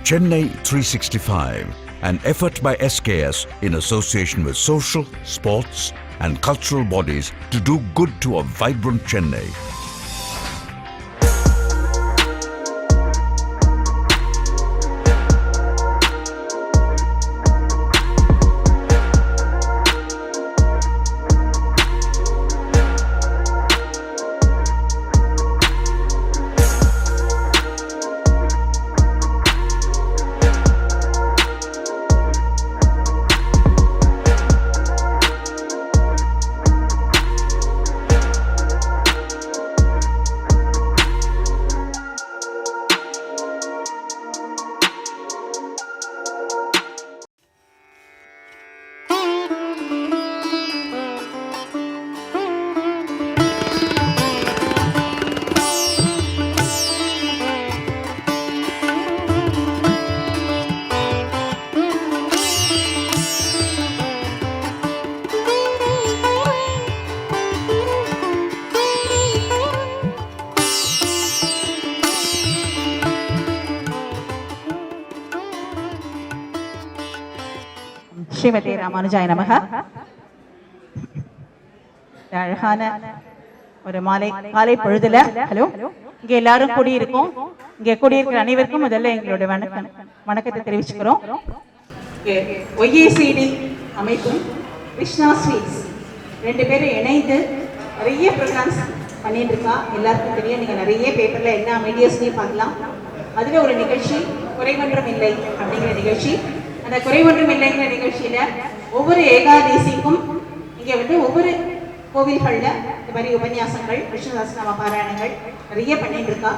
Chennai 365, an effort by SKS in association with social, sports and cultural bodies to do good to a vibrant Chennai. Srimathi ராமானுஜாய நமக. அழகான ஒரு காலை பொழுதுல hello இங்க எல்லாரும் கூடியிருக்கோம். இங்க கூடியிருக்கிற அனைவருக்கும் முதல்ல எங்களுடைய வணக்கத்தை தெரிவிச்சுக்கிறோம். ஒய்ஏசிடி அமைப்பும் கிருஷ்ணா ஸ்வீட்ஸ் ரெண்டு பேரும் இணைந்து நிறைய ப்ரோக்ராம்ஸ் பண்ணிட்டு இருக்கா. எல்லாருக்கும் தெரியும், நீங்க நிறைய பேப்பர்ல எல்லா மீடியாஸ்லையும் பார்க்கலாம். அதுல ஒரு நிகழ்ச்சி குறைவன்றம் இல்லை அப்படிங்கிற நிகழ்ச்சி. அந்த குறைவன்றம் இல்லைங்கிற நிகழ்ச்சியில ஒவ்வொரு ஏகாதசிக்கும் இங்க ஒவ்வொரு கோவில்கள்ல இந்த மாதிரி உபன்யாசங்கள், விஷ்ணு சஹஸ்ரநாம பாராயணங்கள் நிறைய பண்ணிட்டு இருக்கா.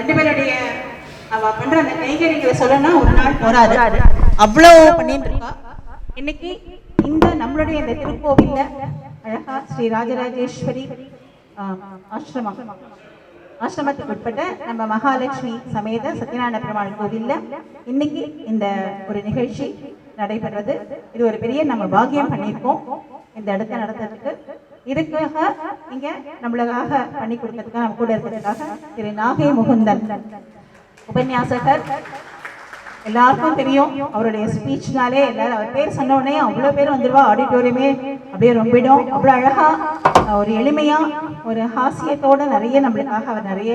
ரெண்டு பேருடைய அவ பண்ற அந்த கைகறிகளை சொல்லணும்னா ஒரு நாள் போராது, அவ்வளவு பண்ணிட்டு இருக்கா. இன்னைக்கு இந்த நம்மளுடைய இந்த திருக்கோவில்ல அழகா ஸ்ரீ ராஜராஜேஸ்வரி ஆசிரமத்துக்கு உட்பட்ட நம்ம மகாலட்சுமி சமேத சத்யநாராயண பெருமாள் கோவில்ல இன்னைக்கு இந்த ஒரு நிகழ்ச்சி நடைபெறது. இது ஒரு பெரிய நம்ம பாக்கியம் பண்ணியிருக்கோம் இந்த இடத்த நடத்துறதுக்கு. இதுக்காக இங்க நம்மளுக்காக பண்ணி கொடுக்கறதுக்காக நம்ம கூட இருக்கிறதுக்காக திரு நாகை முகுந்தன் உபன்யாசகர். எல்லாருக்கும் தெரியும் அவருடைய ஸ்பீச்னாலே எல்லாரும் அவர் பேர் சொன்ன உடனே அவ்வளோ பேர் வந்துடுவா. ஆடிட்டோரியமே அப்படியே ரொம்பிடும். அவ்வளோ அழகா ஒரு எளிமையா ஒரு ஹாஸ்யத்தோட நிறைய நம்மளுக்காக அவர் நிறைய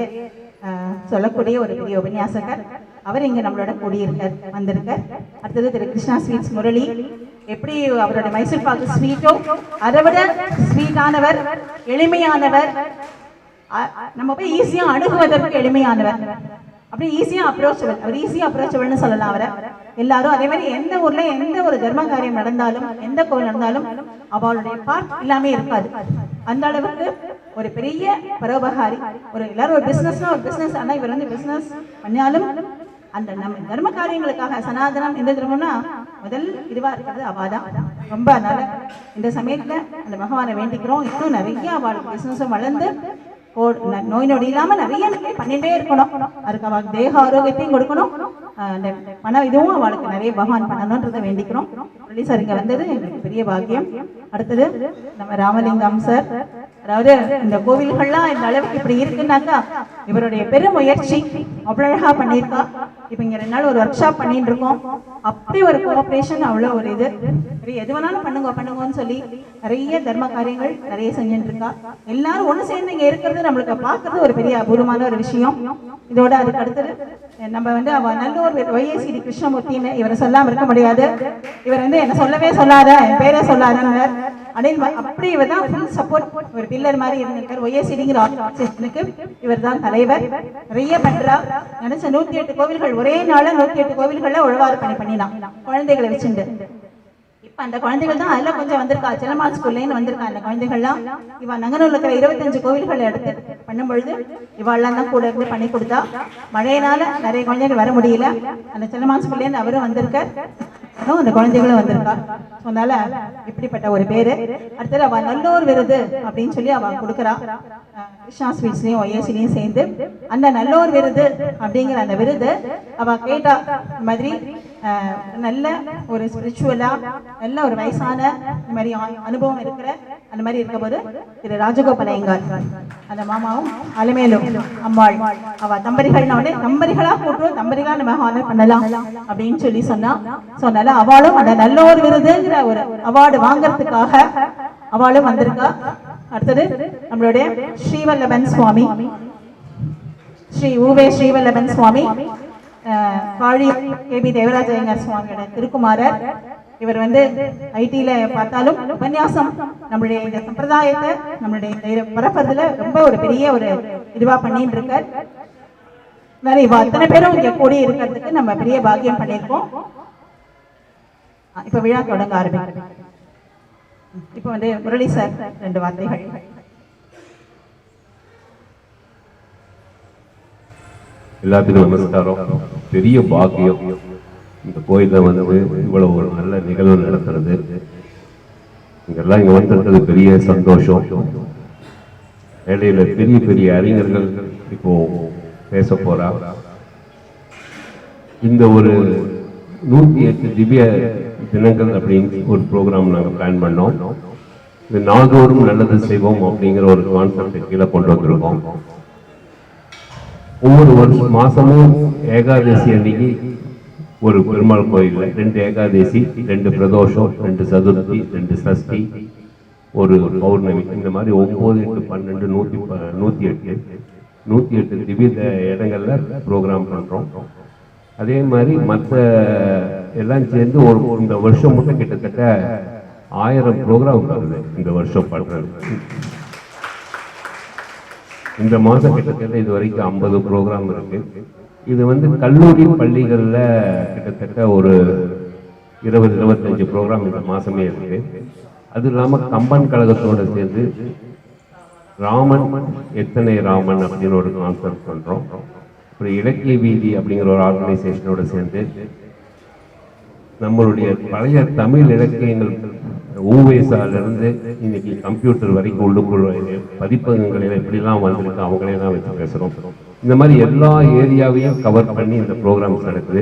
சொல்லக்கூடிய ஒரு பெரிய உபன்யாசகர். அவர் இங்க நம்மளோட கூடியிருக்கார், வந்திருக்கார். அடுத்தது திரு கிருஷ்ணா ஸ்வீட்ஸ் முரளி. எப்படி அவரோட மைசூர் பாக்கு ஸ்வீட்டோ அதை விட ஸ்வீட்டானவர், எளிமையானவர், நம்ம போய் ஈஸியா அணுகுவதற்கு எளிமையானவர், அப்படி ஈஸியா அப்ரோச்சபிள். அவர் ஈஸியா அப்ரோச்சபிள்னு சொல்லலாம் அவரை. எல்லாரும் அதே மாதிரி எந்த ஊர்ல எந்த ஒரு தர்ம காரியம் நடந்தாலும், எந்த கோவில் நடந்தாலும் அவளுடைய பார்ட் எல்லாமே இருக்காது. அந்த அளவுக்கு ஒரு பெரிய பரோபகாரி. ஒரு எல்லாரும் ஒரு பிசினஸ்னா ஒரு பிசினஸ், ஆனா இவர் பிசினஸ் பண்ணாலும் அந்த நம்ம தர்ம காரியங்களுக்காக சனாதனம் எந்த தர்மம்னா முதல் இதுவா இருக்கிறது அவாதான். ரொம்ப அதனால இந்த சமயத்துல அந்த பகவானை வேண்டிக்கிறோம். இன்னும் நிறைய அவளுக்கு பிசினஸும் வளர்ந்து நோய் நொடி இல்லாம நிறைய பண்ணிட்டே இருக்கணும். அதுக்கு அவளுக்கு தேக ஆரோக்கியத்தையும் கொடுக்கணும், அந்த பணம் இதுவும் அவளுக்கு நிறைய பகவான் பண்ணணும்ன்றதை வேண்டிக்கிறோம். சார் இங்க வந்தது எங்களுக்கு பெரிய பாக்கியம். அடுத்தது நம்ம ராமலிங்கம் சார். அதாவது இந்த கோவில்கள்லாம் இந்த அளவுக்கு இப்படி இருக்குன்னாக்கா இவருடைய பெருமுயற்சி அவ்வளோ அழகா பண்ணியிருக்கா. இப்ப இங்க 2 நாள் ஒரு ஒர்க் ஷாப் பண்ணிட்டு இருக்கோம். அப்படி ஒரு கோஆபரேஷன், அவ்வளோ ஒரு இது எது வேணாலும் பண்ணுங்கன்னு சொல்லி நிறைய தர்ம காரியங்கள் நிறைய செஞ்சுட்டு இருக்கா. எல்லாரும் ஒண்ணு சேர்ந்து இங்க இருக்கிறது நம்மளுக்கு பார்க்கறது ஒரு பெரிய அபூர்வமான ஒரு விஷயம். இதோட அதுக்கு அடுத்தது நம்ம அவ நல்லூர் ஒய்ஏசிடி கிருஷ்ணமூர்த்தின்னு இவரை சொல்லாம இருக்க முடியாது. இவர் என்ன சொல்லவே சொல்லாத, என் பேரே சொல்லாத அப்படி இவர் தான் ஃபுல் சப்போர்ட், ஒரு பில்லர் மாதிரி இருந்திருக்கார். ஒய்ஏசிடிங்கிற ஆர்கனைசேஷனுக்கு இவர் தான் தலைவர். நிறைய பண்றா. நினைச்ச 108 கோவில்கள் ஒரே நாள 108 கோவில்கள்ல உழவாறு பண்ணினான் குழந்தைகளை வச்சுட்டு. இப்ப அந்த குழந்தைகள் தான் அதுல கொஞ்சம் வந்திருக்கா, செல்லம்மாள் ஸ்கூல்லேன்னு வந்திருக்கா. அந்த குழந்தைகள்லாம் இவ நங்கனூர்ல இருக்கிற 25 கோவில்களை எடுத்து பண்ணும் பொழுது இவாள்லாம் தான் கூட இருந்து பண்ணி கொடுத்தா. மழையினால நிறைய குழந்தைகள் வர முடியல. அந்த செல்லம்மாள் ஸ்கூல்லேருந்து அவரும் வந்திருக்கார், அந்த குழந்தைகளும் வந்திருக்கா. அதனால இப்படிப்பட்ட ஒரு பேரு. அடுத்தது அவ நல்லூர் விருது அப்படின்னு சொல்லி அவ கொடுக்குறா. கிருஷ்ணா ஸ்வீட்ஸ்லயும் ஒய்ஏசிலையும் சேர்ந்து அந்த நல்லூர் விருது அப்படிங்கிற அந்த விருது அவ கேட்டா. இந்த மாதிரி நல்ல ஒரு ஸ்பிரிச்சுவலாக நல்ல ஒரு வயசான இந்த மாதிரி அனுபவம் இருக்கிற அந்த மாதிரி இருக்கும்போது திரு ராஜகோபால் ஐயங்கார் அந்த மாமாவும் அலமேலும் அம்மாள் அவ தம்பதிகள்னோடனே தம்பதிகளாக கூட்டுவோம், தம்பதிகளாக நம்ம ஆனர் பண்ணலாம் அப்படின்னு சொல்லி சொன்னா. ஸோ அதனால அவளும் அந்த நல்ல ஒரு விருதுங்கிற ஒரு அவார்டு வாங்கறதுக்காக அவளும் வந்திருக்கா. அடுத்தது நம்மளுடைய ஸ்ரீவல்லபன் சுவாமி, ஸ்ரீ ஊவே ஸ்ரீவல்லபன் சுவாமி, காழி கேபி தேவராஜ ஐயங்கார் சுவாமியோட திருக்குமாரர். இவர் ஐடியில பார்த்தாலும் உபன்யாசம் நம்மளுடைய இந்த சம்பிரதாயத்தை நம்மளுடைய பரப்புறதுல ரொம்ப ஒரு பெரிய ஒரு இதுவா பண்ணிட்டு இருக்கார். இவ அத்தனை பேரும் இங்க கூடி இருக்கிறதுக்கு நம்ம பெரிய பாக்கியம் பண்ணியிருக்கோம். இப்ப விழா தொடங்க ஆரம்பிக்கும். இப்ப முரளி சார் 2 வார்த்தைகள். எல்லாத்துக்கும் நமஸ்காரம். பெரிய பாக்கியம் இந்த கோயிலில் இவ்வளவு ஒரு நல்ல நிகழ்வு நடத்துறது. இங்கெல்லாம் இங்கே வந்துருக்கிறது பெரிய சந்தோஷம். இடையில பெரிய பெரிய அறிஞர்கள் இப்போ பேச போறா. இந்த ஒரு 108 திவ்ய தினங்கள் அப்படின்னு ஒரு ப்ரோக்ராம் நாங்கள் பிளான் பண்ணோம். இது நாள்தோறும் நல்லது செய்வோம் அப்படிங்கிற ஒரு கான்செப்ட் கீழே கொண்டு வந்திருக்கோம். ஒவ்வொரு மாசமும் ஏகாதசி அன்னைக்கு ஒரு பெருமாள் கோயில்ல 2 ஏகாதசி, 2 பிரதோஷம், 2 சதுர்த்தி, 2 சஷ்டி, ஒரு பௌர்ணமி, இந்த மாதிரி 9, 8, 12, 108 திவ்ய இடங்கள்ல ப்ரோக்ராம் பண்றோம். அதே மாதிரி மற்ற எல்லாம் சேர்ந்து இந்த வருஷம் மட்டும் கிட்டத்தட்ட 1000 ப்ரோக்ராம் வருது இந்த வருஷம் பண்றது. இந்த மாதம் கிட்டத்தட்ட இது வரைக்கும் 50 ப்ரோக்ராம் இருக்கு. இது கல்லூரி பள்ளிகளில் கிட்டத்தட்ட ஒரு 20-25 ப்ரோக்ராம் இந்த மாதமே இருக்கு. அது இல்லாமல் கம்பன் கழகத்தோடு சேர்ந்து ராமன் எத்தனை ராமன் அப்படின்னு ஒரு கான்செப்ட் பண்ணுறோம். அப்புறம் இலக்கிய வீதி அப்படிங்கிற ஒரு ஆர்கனைசேஷனோட சேர்ந்து நம்மளுடைய பழைய தமிழ் இலக்கியங்கள் ஊவேசாலிருந்து இன்னைக்கு கம்ப்யூட்டர் வரைக்கும் உள்ளுக்குள்ள பதிப்பகங்கள் எப்படிலாம் வந்திருக்கு அவங்களெல்லாம் வச்சு பேசுகிறோம். இந்த மாதிரி எல்லா ஏரியாவையும் கவர் பண்ணி இந்த ப்ரோக்ராம்ஸ் நடக்குது.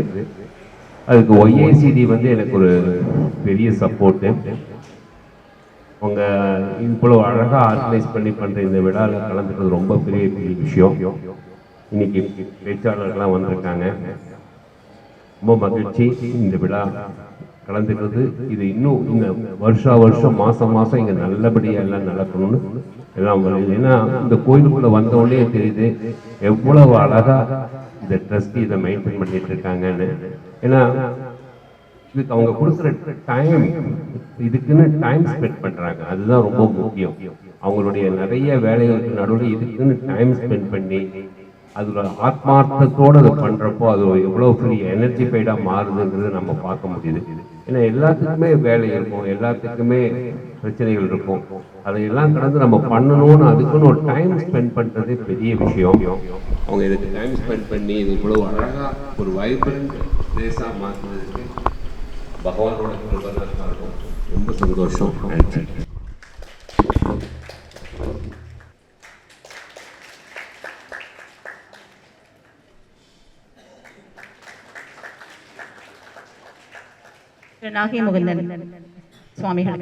அதுக்கு ஒய்ஏசிடி எனக்கு ஒரு பெரிய சப்போர்ட்டு. அவங்க இவ்வளோ அழகாக ஆர்கனைஸ் பண்ணி பண்ணுற இந்த விழாவில் கலந்துக்கிறது ரொம்ப பெரிய விஷயம். இன்னைக்கு பேச்சாளர்கள்லாம் வந்திருக்காங்க. ரொம்ப மகிழ்ச்சி இந்த விழா கலந்துக்கிறது. இது இன்னும் இந்த வருஷம் மாதம் இங்கே நல்லபடியாக எல்லாம் நடக்கணும்னு எல்லாம் வருது. ஏன்னா இந்த கோயிலுக்குள்ளே வந்தோடனே தெரியுது எவ்வளவு அழகாக இந்த ட்ரஸ்டி இதை மெயின்டைன் பண்ணிட்டு இருக்காங்கன்னு. ஏன்னா இதுக்கு அவங்க கொடுக்குற டைம், இதுக்குன்னு டைம் ஸ்பெண்ட் பண்ணுறாங்க. அதுதான் ரொம்ப முக்கியம். அவங்களுடைய நிறைய வேலைகளுக்கு நடுவில் இதுக்குன்னு டைம் ஸ்பெண்ட் பண்ணி அதோட ஆத்மார்த்தத்தோடு அதை பண்ணுறப்போ அது எவ்வளோ பெரிய எனர்ஜிஃபைடாக மாறுதுங்கிறது நம்ம பார்க்க முடியுது. ஏன்னா எல்லாத்துக்குமே வேலை இருக்கும், எல்லாத்துக்குமே பிரச்சனைகள் இருக்கும். அதையெல்லாம் கடந்து நம்ம பண்ணணும்னு அதுக்குன்னு ஒரு டைம் ஸ்பெண்ட் பண்ணுறதே பெரிய விஷயம். அவங்க இதுக்கு டைம் ஸ்பெண்ட் பண்ணி இது இவ்வளோ அழகாக ஒரு வைப்ரண்ட் பிளேஸாக மாற்றுறதுக்கு பகவானோட இருக்கும். ரொம்ப சந்தோஷம். நாகை முகுந்தன் சுவாமிகள்.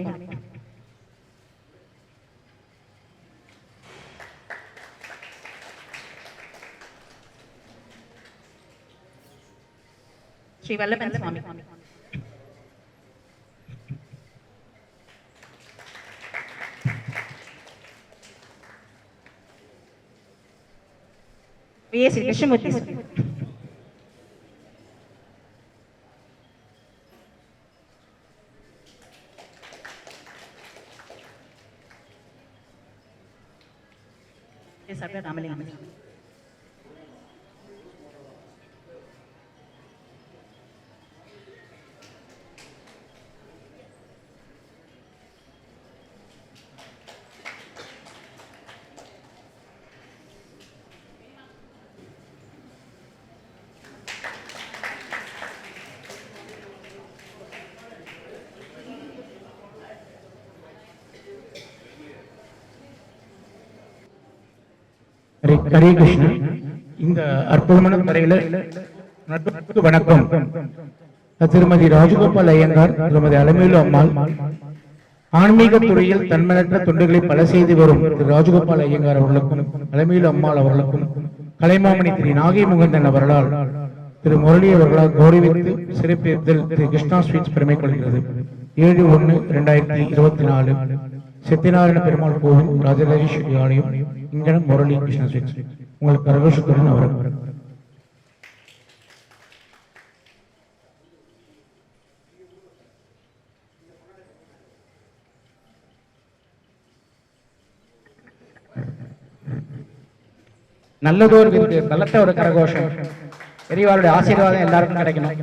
ஸ்ரீ வல்லபன் சுவாமி. விஎஸ்சி கிருஷ்ணமூர்த்தி. ராமலிங்கம். ஹரே கிருஷ்ணா. இந்த அற்புதமான முறையில் நட்புக்கு வணக்கம். திருமதி ராஜகோபால் ஐயங்கார், திருமதி அலமேலு அம்மாள், ஆன்மீக துறையில் தன்மனற்ற தொண்டுகளை பல செய்து வரும் திரு ராஜகோபால் ஐயங்கார் அவர்களுக்கும் அலமேலு அம்மாள் அவர்களுக்கும் கலைமாமணி திரு நாகை முகந்தன் அவர்களால் திரு முரளி அவர்களால் கௌரவித்து சிறப்பித்தல் திரு கிருஷ்ணா ஸ்வீட்ஸ் பெருமை கொள்கிறது. 7/1/2024 சத்யநாராயண பெருமாள் கோவில், ராஜராஜேஸ்வரி ஆலயம், இங்கனம் முரளி கிருஷ்ணா ஸ்வீட்ஸ். உங்களுக்கு கரகோஷத்துடன் அவர் நல்லதோர் விருது, பலத்த ஒரு கரகோஷம். பெரியவாருடைய ஆசீர்வாதம் எல்லாருக்கும் கிடைக்கணும்.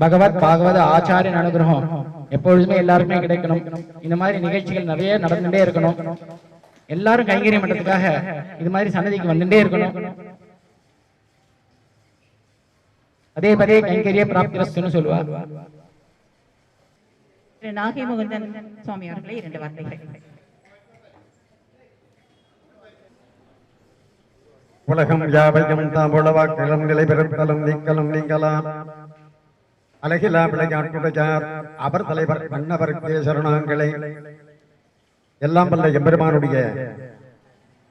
பகவத் பாகவத ஆச்சாரியன் அனுகிரகம் எப்பொழுதுமே எல்லாருக்குமே கிடைக்கணும். இந்த மாதிரி நிகழ்ச்சிகள் நிறைய நடந்துட்டே இருக்கணும். எல்லாரும் கைங்கரியம் பண்றதுக்காக இது மாதிரி சன்னதிக்கு வந்துட்டே இருக்கணும். அதே பதே கைங்கரிய பிராப்திரஸ்துன்னு சொல்லுவார். நாகை முகுந்தன் சுவாமி அவர்களே 2 வார்த்தைகள். உலகம் யாவையும் தாம்புளவாக்கிலும் நிலை பெறுத்தலும் நீக்கலும் நீங்களாம் அழகிலா விளையாட்டுடையார் அவர் தலைவர் மன்னவருக்கு சரணாங்களை எல்லாம் வல்ல எம்பெருமானுடைய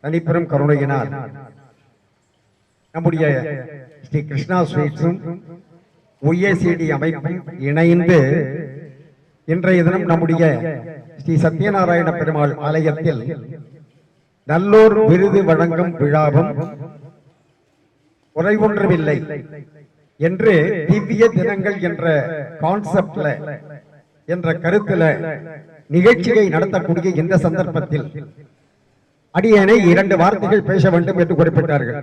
தனிப்பெரும் கருணையினால் நம்முடைய ஸ்ரீ கிருஷ்ணா ஸ்வீட்ஸும் OACD அமைப்பும் இணைந்து இன்றைய தினம் நம்முடைய ஸ்ரீ சத்யநாராயண பெருமாள் ஆலயத்தில் நல்லோர் விருது வழங்கும் விழாவும் குறைவொன்றுமில்லை என்று திவ்ய தினங்கள் என்ற கான்செப்ட்ல என்ற கருத்துல நிகழ்ச்சியை நடத்தக்கூடிய இந்த சந்தர்ப்பத்தில் அடியேனை 2 வார்த்தைகள் பேச வேண்டும் என்று குறிப்பிட்டார்கள்.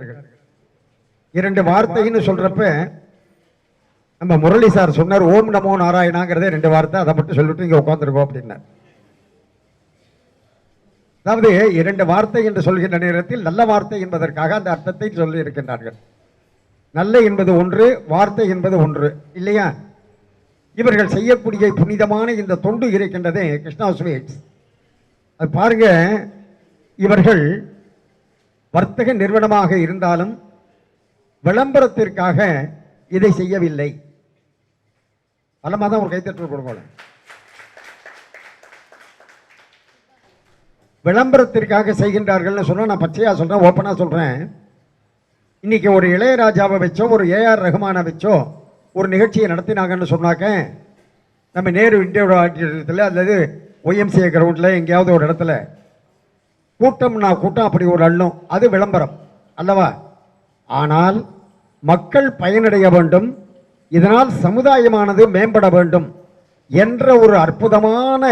2 வார்த்தைன்னு சொல்றப்ப நம்ம முரளி சார் சொன்னார், ஓம் நமோ நாராயணாங்கிறதே 2 வார்த்தை, அதை மட்டும் சொல்லிட்டு இங்க உட்காந்துருக்கோம் அப்படின்னார். அதாவது 2 வார்த்தை என்று சொல்கின்ற நேரத்தில் நல்ல வார்த்தை என்பதற்காக அந்த அர்த்தத்தை சொல்லி இருக்கின்றார்கள். நல்ல என்பது ஒன்று, வார்த்தை என்பது ஒன்று இல்லையா? இவர்கள் செய்யக்கூடிய புனிதமான இந்த தொண்டு இருக்கின்றதே கிருஷ்ணா ஸ்வீட்ஸ், அது பாருங்க, இவர்கள் வர்த்தக நிறுவனமாக இருந்தாலும் விளம்பரத்திற்காக இதை செய்யவில்லை. பலமாக தான் ஒரு கைத்தட்டல் கொடுக்கணும். விளம்பரத்திற்காக செய்கின்றார்கள் சொன்னா நான் பச்சையா சொல்றேன், ஓப்பனா சொல்றேன். இன்னைக்கு ஒரு இளையராஜாவை வச்சோ ஒரு AR ரஹ்மானை வச்சோ ஒரு நிகழ்ச்சியை நடத்தினாங்கன்னு சொன்னாக்க நம்ம நேரு இந்தியோட ஆடிட்டோரியத்தில் அல்லது OMCA கிரவுண்டில் எங்கேயாவது ஒரு இடத்துல கூட்டம்னா கூட்டம் அப்படி ஒரு அள்ளும், அது விளம்பரம் அல்லவா? ஆனால் மக்கள் பயனடைய வேண்டும், இதனால் சமுதாயமானது மேம்பட வேண்டும் என்ற ஒரு அற்புதமான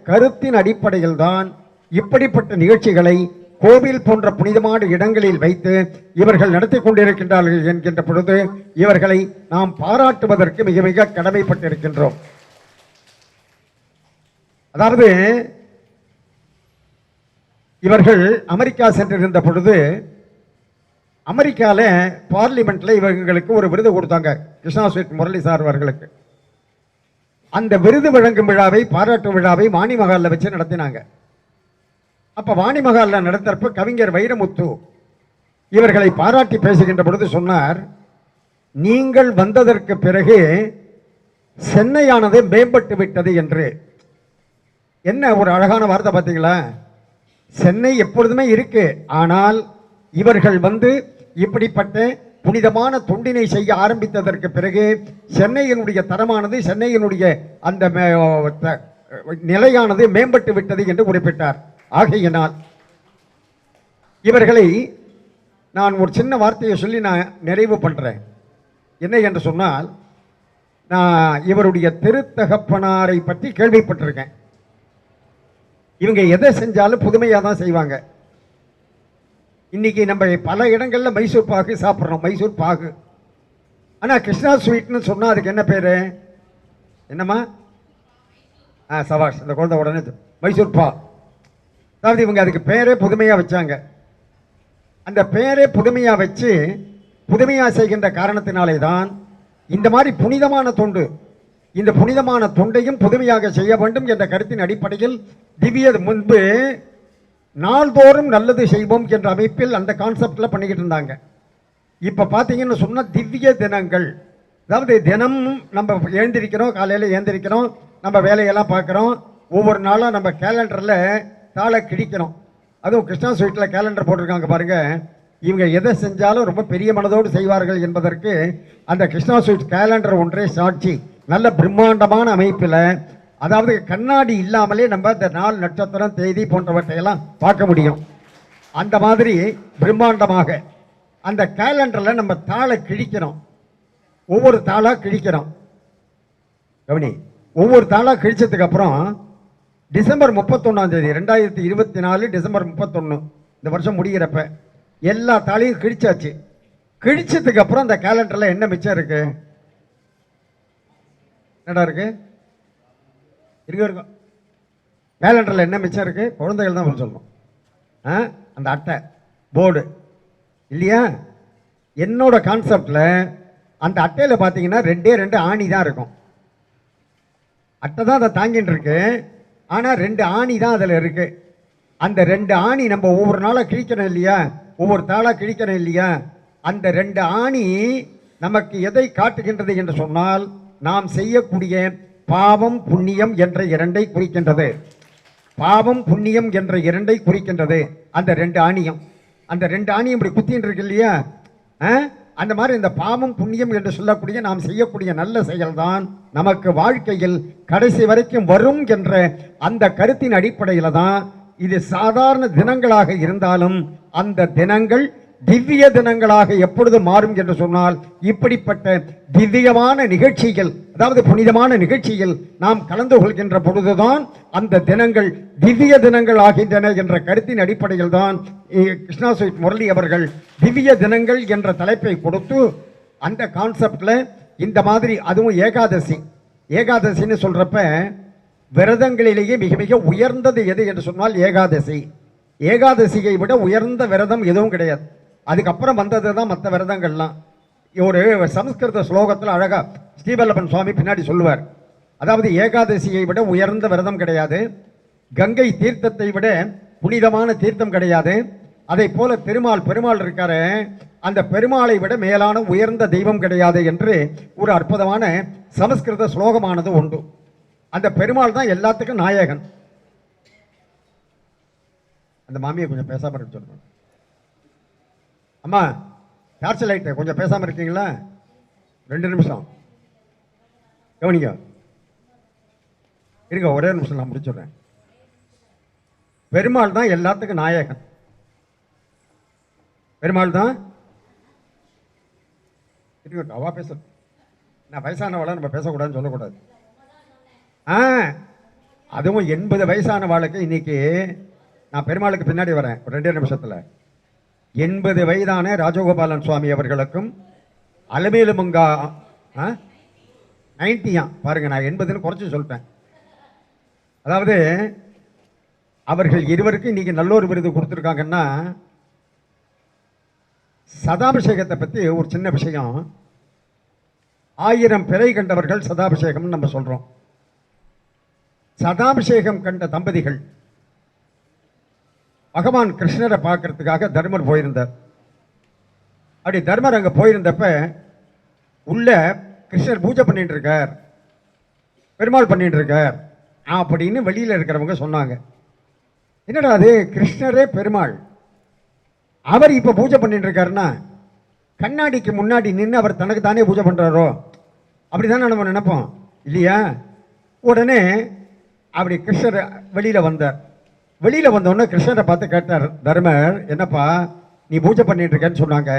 கருத்தின் அடிப்படையில் தான் இப்படிப்பட்ட நிகழ்ச்சிகளை கோவில் போன்ற புனிதமான இடங்களில் வைத்து இவர்கள் நடத்தி கொண்டிருக்கின்றார்கள் என்கின்ற பொழுது இவர்களை நாம் பாராட்டுவதற்கு மிக மிக கடமைப்பட்டிருக்கின்றோம். அதாவது இவர்கள் அமெரிக்கா சென்றிருந்த பொழுது அமெரிக்கால பார்லிமெண்ட்ல இவர்களுக்கு ஒரு விருது கொடுத்தாங்க, கிருஷ்ணா ஸ்வீட் முரளி சார் அவர்களுக்கு. அந்த விருது வழங்கும் விழாவை, பாராட்டு விழாவை வாணி மகால்ல வச்சு நடத்தினாங்க. அப்ப வாணி மகால்ல நடத்தப்ப கவிஞர் வைரமுத்து இவர்களை பாராட்டி பேசுகின்ற பொழுது சொன்னார், நீங்கள் வந்ததற்கு பிறகு சென்னையானது மேம்பட்டு விட்டது என்று. என்ன ஒரு அழகான வார்த்தை பார்த்தீங்களா? சென்னை எப்பொழுதுமே இருக்கு, ஆனால் இவர்கள் வந்து இப்படிப்பட்ட புனிதமான தொண்டினை செய்ய ஆரம்பித்ததற்கு பிறகு சென்னையினுடைய தரமானது, சென்னையினுடைய அந்த நிலையானது மேம்பட்டு விட்டது என்று குறிப்பிட்டார். ஆகையினால் இவர்களை நான் ஒரு சின்ன வார்த்தையை சொல்லி நான் நிறைவு பண்றேன். என்ன என்று சொன்னால், நான் இவருடைய திருத்தகப்பனாரை பற்றி கேள்விப்பட்டிருக்கேன். இவங்க எதை செஞ்சாலும் புதுமையாக தான் செய்வாங்க. இன்னைக்கு நம்ம பல இடங்கள்ல மைசூர் பாகு சாப்பிட்றோம், மைசூர் பாகு. ஆனால் கிருஷ்ணா ஸ்வீட்னு சொன்னால் அதுக்கு என்ன பேரு? என்னம்மா? சவாஷ், இந்த குழந்தை உடனே மைசூர் பா. அதாவது இவங்க அதுக்கு பேரே புதுமையாக வச்சாங்க. அந்த பேரே புதுமையாக வச்சு புதுமையாக செய்கின்ற காரணத்தினாலே தான் இந்த மாதிரி புனிதமான தொண்டு, இந்த புனிதமான தொண்டையும் புதுமையாக செய்ய வேண்டும் என்ற கருத்தின் அடிப்படையில் திவ்ய முன்பு நாள்தோறும் நல்லது செய்வோம் என்ற அமைப்பில் அந்த கான்செப்டில் பண்ணிக்கிட்டு இருந்தாங்க. இப்போ பார்த்தீங்கன்னு சொன்னால் திவ்ய தினங்கள் அதாவது தினமும் நம்ம எழுந்திருக்கிறோம், காலையில் எழுந்திருக்கிறோம், நம்ம வேலையெல்லாம் பார்க்குறோம், ஒவ்வொரு நாளும் நம்ம கேலண்டரில் தாளை கிழிக்கிறோம். அதுவும் கிருஷ்ணா ஸ்வீட்டில் கேலண்டர் போட்டிருக்காங்க பாருங்க. இவங்க எதை செஞ்சாலும் ரொம்ப பெரிய மனதோடு செய்வார்கள் என்பதற்கு அந்த கிருஷ்ணா ஸ்வீட் கேலண்டர் ஒன்றே சாட்சி. நல்ல பிரம்மாண்டமான அமைப்பில், அதாவது கண்ணாடி இல்லாமலே நம்ம இந்த நாள், நட்சத்திரம், தேதி போன்றவற்றையெல்லாம் பார்க்க முடியும். அந்த மாதிரி பிரம்மாண்டமாக அந்த கேலண்டரில் நம்ம தாளை கிழிக்கிறோம், ஒவ்வொரு தாளாக கிழிக்கிறோம். கவனி, ஒவ்வொரு தாளாக கிழிச்சதுக்கு அப்புறம் டிசம்பர் 31ஆம் தேதி 2024 டிசம்பர் 31 இந்த வருஷம் முடிகிறப்ப எல்லா தாளையும் கிழிச்சாச்சு. கிழிச்சதுக்கு அப்புறம் அந்த கேலண்டரில் என்ன மிச்சம் இருக்கு? என்னடா இருக்கு? இருக்கும். கேலண்டரில் என்ன மிச்சம் இருக்கு? குழந்தைகள் தான் சொல்லணும். அந்த அட்டை, போர்டு இல்லையா? என்னோட கான்செப்டில் அந்த அட்டையில் பார்த்தீங்கன்னா 2 ஆணி தான் இருக்கும். அட்டை தான் அதை தாங்கிட்டு இருக்கு, ஆனால் 2 ஆணி தான் அதில் இருக்கு. அந்த 2 ஆணி நம்ம ஒவ்வொரு நாளாக கிழிக்கணும் இல்லையா, ஒவ்வொரு தாளாக கிழிக்கணும் இல்லையா? அந்த 2 ஆணி நமக்கு எதை காட்டுகின்றது என்று சொன்னால், நாம் செய்யக்கூடிய பாவம் புண்ணியம் என்ற 2ஐ குறிக்கின்றது. பாவம் புண்ணியம் என்ற 2ஐ குறிக்கின்றது அந்த 2 ஆணியும். அந்த 2 ஆணியும் இப்படி குத்தின்னு இருக்கு இல்லையா? அந்த மாதிரி இந்த பாவம் புண்ணியம் என்று சொல்லக்கூடிய நாம் செய்யக்கூடிய நல்ல செயல்தான் நமக்கு வாழ்க்கையில் கடைசி வரைக்கும் வரும் என்ற அந்த கருத்தின் அடிப்படையில் தான் இது சாதாரண தினங்களாக இருந்தாலும் அந்த தினங்கள் திவ்ய தினங்களாக எப்பொழுது மாறும் என்று சொன்னால், இப்படிப்பட்ட திவ்யமான நிகழ்ச்சிகள், அதாவது புனிதமான நிகழ்ச்சியில் நாம் கலந்து கொள்கின்ற பொழுதுதான் அந்த தினங்கள் திவ்ய தினங்கள் ஆகின்றன என்ற கருத்தின் அடிப்படையில் தான் கிருஷ்ணா ஸ்வீட் முரளி அவர்கள் திவ்ய தினங்கள் என்ற தலைப்பை கொடுத்து அந்த கான்செப்ட்ல இந்த மாதிரி, அதுவும் ஏகாதசின்னு சொல்றப்ப விரதங்களிலேயே மிக மிக உயர்ந்தது எது என்று சொன்னால் ஏகாதசி. ஏகாதசியை விட உயர்ந்த விரதம் எதுவும் கிடையாது. அதுக்கப்புறம் வந்தது தான் மற்ற விரதங்கள்லாம். ஒரு சமஸ்கிருத ஸ்லோகத்தில் அழகா ஸ்ரீவல்லபன் சுவாமி பின்னாடி சொல்லுவார். அதாவது ஏகாதசியை விட உயர்ந்த விரதம் கிடையாது, கங்கை தீர்த்தத்தை விட புனிதமான தீர்த்தம் கிடையாது, அதை போல பெருமாள் இருக்காரு, அந்த பெருமாளை விட மேலான உயர்ந்த தெய்வம் கிடையாது என்று ஒரு அற்புதமான சமஸ்கிருத ஸ்லோகமானது உண்டு. அந்த பெருமாள் தான் எல்லாத்துக்கும் நாயகன். அந்த மாமியை கொஞ்சம் பேசாம இருக்க சொல்லுங்க. அம்மா, டார்ச் லைட்டை கொஞ்சம் பேசாம இருக்கீங்களா? 2 நிமிஷம் கவனிங்க. இருங்க, ஒரே நிமிஷம் நான் முடிச்சுடுறேன். பெருமாள் தான் எல்லாத்துக்கும் நாயகன். பெருமாள் தான். அவா பேச, நான் வயசானவாளை நம்ம பேசக்கூடாதுன்னு சொல்லக்கூடாது. அதுவும் 80 வயசானவாளுக்கு இன்னைக்கு நான் பெருமாளுக்கு பின்னாடி வரேன் ஒரு 2 நிமிஷத்தில். 80 வயதான ராஜகோபாலன் சுவாமி அவர்களுக்கும் அலமேலுமங்கா 90 பாருங்க, நான் 80ன்னு குறைச்சி சொல்லிட்டேன். அதாவது அவர்கள் இருவருக்கும் இன்னைக்கு நல்லொரு விருது கொடுத்துருக்காங்கன்னா, சதாபிஷேகத்தை பற்றி ஒரு சின்ன விஷயம். 1000 பிறை கண்டவர்கள் சதாபிஷேகம் நம்ம சொல்றோம். சதாபிஷேகம் கண்ட தம்பதிகள் பகவான் கிருஷ்ணரை பார்க்கறதுக்காக தர்மர் போயிருந்தார். அப்படி தர்மர் அங்கே போயிருந்தப்ப உள்ள கிருஷ்ணர் பூஜை பண்ணிட்டு இருக்கார், பெருமாள் பண்ணிட்டு இருக்கார் அப்படின்னு வெளியில் இருக்கிறவங்க சொன்னாங்க. என்னடா அது, கிருஷ்ணரே பெருமாள், அவர் இப்போ பூஜை பண்ணிட்டு இருக்காருன்னா கண்ணாடிக்கு முன்னாடி நின்று அவர் தனக்கு தானே பூஜை பண்ணுறாரோ அப்படிதானே நம்ம நினைப்போம் இல்லையா? உடனே அப்படி கிருஷ்ணர் வெளியில் வந்தார். வெளியில் வந்தோடனே கிருஷ்ணரை பார்த்து கேட்டார் தர்மர், என்னப்பா நீ பூஜை பண்ணிட்டு இருக்கேன்னு சொன்னாங்க,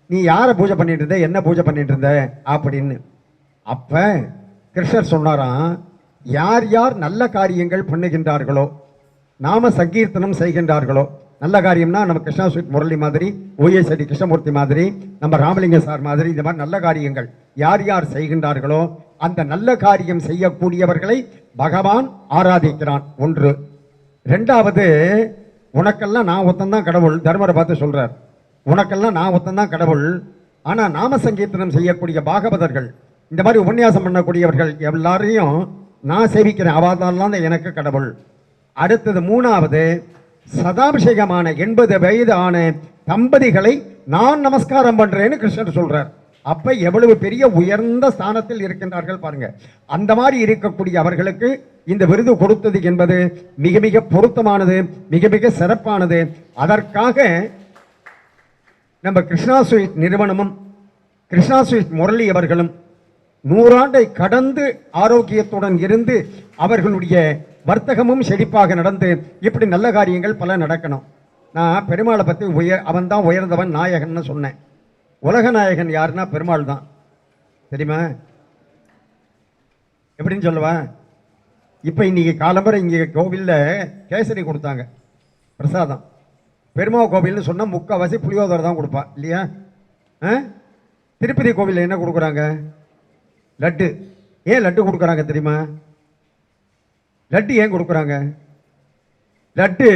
நீ யாரை பூஜை பண்ணிட்டு இருந்த, என்ன பூஜை பண்ணிட்டு இருந்த அப்படின்னு. அப்ப கிருஷ்ணர் சொன்னாராம், யார் யார் நல்ல காரியங்கள் பண்ணுகின்றார்களோ, நாம சங்கீர்த்தனம் செய்கின்றார்களோ, நல்ல காரியம்னா நம்ம கிருஷ்ணா ஸ்வீட் முரளி மாதிரி, ஓஎஸ்டி கிருஷ்ணமூர்த்தி மாதிரி, நம்ம ராமலிங்க சார் மாதிரி, இந்த மாதிரி நல்ல காரியங்கள் யார் யார் செய்கின்றார்களோ அந்த நல்ல காரியம் செய்யக்கூடியவர்களை பகவான் ஆராதிக்கிறான். 1. 2வது, உனக்கெல்லாம் நான் ஒத்தந்தான் கடவுள். தர்மரை பார்த்து சொல்றார், உனக்கெல்லாம் நான் ஒத்தந்தான் கடவுள், ஆனா நாம சங்கீர்த்தனம் செய்யக்கூடிய பாகவதர்கள், இந்த மாதிரி உபன்யாசம் பண்ணக்கூடியவர்கள் எல்லாரையும் நான் சேவிக்கிறேன், அவதாலாம் எனக்கு கடவுள். அடுத்தது 3வது, சதாபிஷேகமான 80 வயது ஆன தம்பதிகளை நான் நமஸ்காரம் பண்றேன்னு கிருஷ்ணர் சொல்றார். அப்ப எவ்வளவு பெரிய உயர்ந்த ஸ்தானத்தில் இருக்கின்றார்கள் பாருங்க. அந்த மாதிரி இருக்கக்கூடிய அவர்களுக்கு இந்த விருது கொடுத்தது என்பது மிக மிக பொருத்தமானது, மிக மிக சிறப்பானது. அதற்காக நம்ம கிருஷ்ணா ஸ்வீட் நிறுவனமும் கிருஷ்ணா ஸ்வீட் முரளி அவர்களும் 100 ஆண்டை கடந்து ஆரோக்கியத்துடன் இருந்து அவர்களுடைய வர்த்தகமும் செழிப்பாக நடந்து இப்படி நல்ல காரியங்கள் பல நடக்கணும். நான் பெருமாளை பற்றி அவன் தான் உயர்ந்தவன் நாயகன்னு சொன்னேன். உலக நாயகன் யாருன்னா பெருமாள் தான். தெரியுமா? எப்படின்னு சொல்லுவேன். இப்போ இன்னைக்கு காலம்பரை இங்கே கோவிலில் கேசரி கொடுத்தாங்க பிரசாதம். பெருமாள் கோவில்னு சொன்னால் முக்கால்வாசி புளியோதரை தான் கொடுப்பா இல்லையா? திருப்பதி கோவிலில் என்ன கொடுக்குறாங்க? லட்டு. ஏன் லட்டு கொடுக்குறாங்க தெரியுமா? லட்டு ஏன் கொடுக்குறாங்க? லட்டு,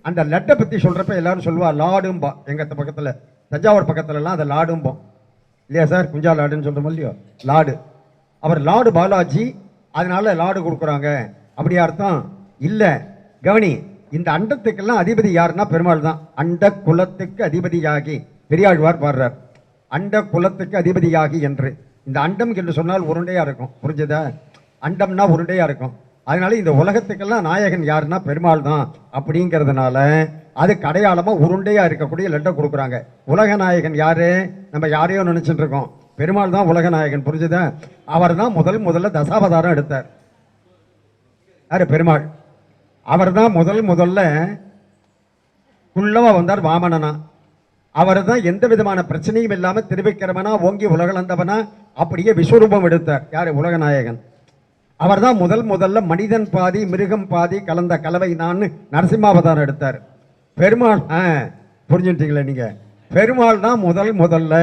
அந்த லட்டை பற்றி சொல்கிறப்ப எல்லாரும் சொல்லுவா லாடும்பா. எங்கள் பக்கத்தில் தஞ்சாவூர் பக்கத்துலலாம் அதை லாடும்போம் இல்லையா சார்? குஞ்சா லாடுன்னு சொல்கிறோம் இல்லையோ, லாடு. அவர் லாடு பாலாஜி, அதனால லாடு கொடுக்குறாங்க அப்படி அர்த்தம் இல்லை. கவனி, இந்த அண்டத்துக்கெல்லாம் அதிபதி யாருன்னா பெருமாள் தான். அண்ட குலத்துக்கு அதிபதியாகி பெரியாழ்வார் பாடுறார், அண்ட குலத்துக்கு அதிபதியாகி என்று. இந்த அண்டம் என்று சொன்னால் உருண்டையா இருக்கும், புரிஞ்சதா? அண்டம்னா உருண்டையா இருக்கும். அதனால இந்த உலகத்துக்கெல்லாம் நாயகன் யாருன்னா பெருமாள் தான். அப்படிங்கிறதுனால அதுக்கு அடையாளமா உருண்டையா இருக்கக்கூடிய லட்டை கொடுக்குறாங்க. உலக நாயகன் யாரு? நம்ம யாரையோ நினைச்சுட்டு இருக்கோம். பெருமாள் தான் உலக நாயகன், புரிஞ்சுதா? அவர் தான் முதல்ல தசாவதாரம் எடுத்தார். யாரு? பெருமாள். அவர் தான் முதல்ல குள்ளவா வந்தார் வாமனனா. அவர் தான் எந்த விதமான பிரச்சனையும் இல்லாம திருவிக்கிரமனா ஓங்கி உலகளந்தவனா அப்படியே விஸ்வரூபம் எடுத்தார். யாரு? உலக நாயகன். அவர் தான் முதல்ல மனிதன் பாதி மிருகம் பாதி கலந்த கலவை நான் நரசிம்மாவதாரம் எடுத்தார். பெருமாள் புரிஞ்சுட்டீங்களா நீங்க? பெருமாள் தான் முதல்ல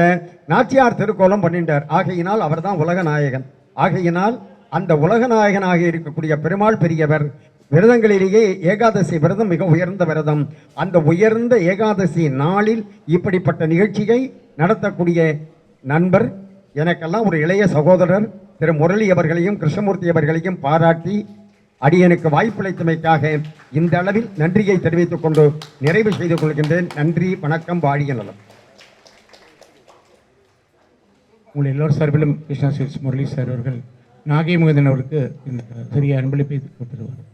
நாச்சியார் திருக்கோலம் பண்ணிட்டார். ஆகையினால் அவர் தான் உலக நாயகன். ஆகையினால் அந்த உலக நாயகனாக இருக்கக்கூடிய பெருமாள் பெரியவர். விரதங்களிலேயே ஏகாதசி விரதம் மிக உயர்ந்த விரதம். அந்த உயர்ந்த ஏகாதசி நாளில் இப்படிப்பட்ட நிகழ்ச்சியை நடத்தக்கூடிய நண்பர், எனக்கெல்லாம் ஒரு இளைய சகோதரர் திரு முரளி அவர்களையும் கிருஷ்ணமூர்த்தி அவர்களையும் பாராட்டி அடியனுக்கு வாய்ப்பளித்தமைக்காக இந்த அளவில் நன்றியை தெரிவித்துக் கொண்டு நிறைவு செய்து கொள்கின்றேன். நன்றி, வணக்கம், வாழிய நலம். உங்கள் எல்லோரும் சார்பிலும் கிருஷ்ணா ஸ்வீட்ஸ் முரளி சார் அவர்கள் நாகை முகதன் அவருக்கு இந்த சிறிய அன்பளிப்பை பெறுவார்.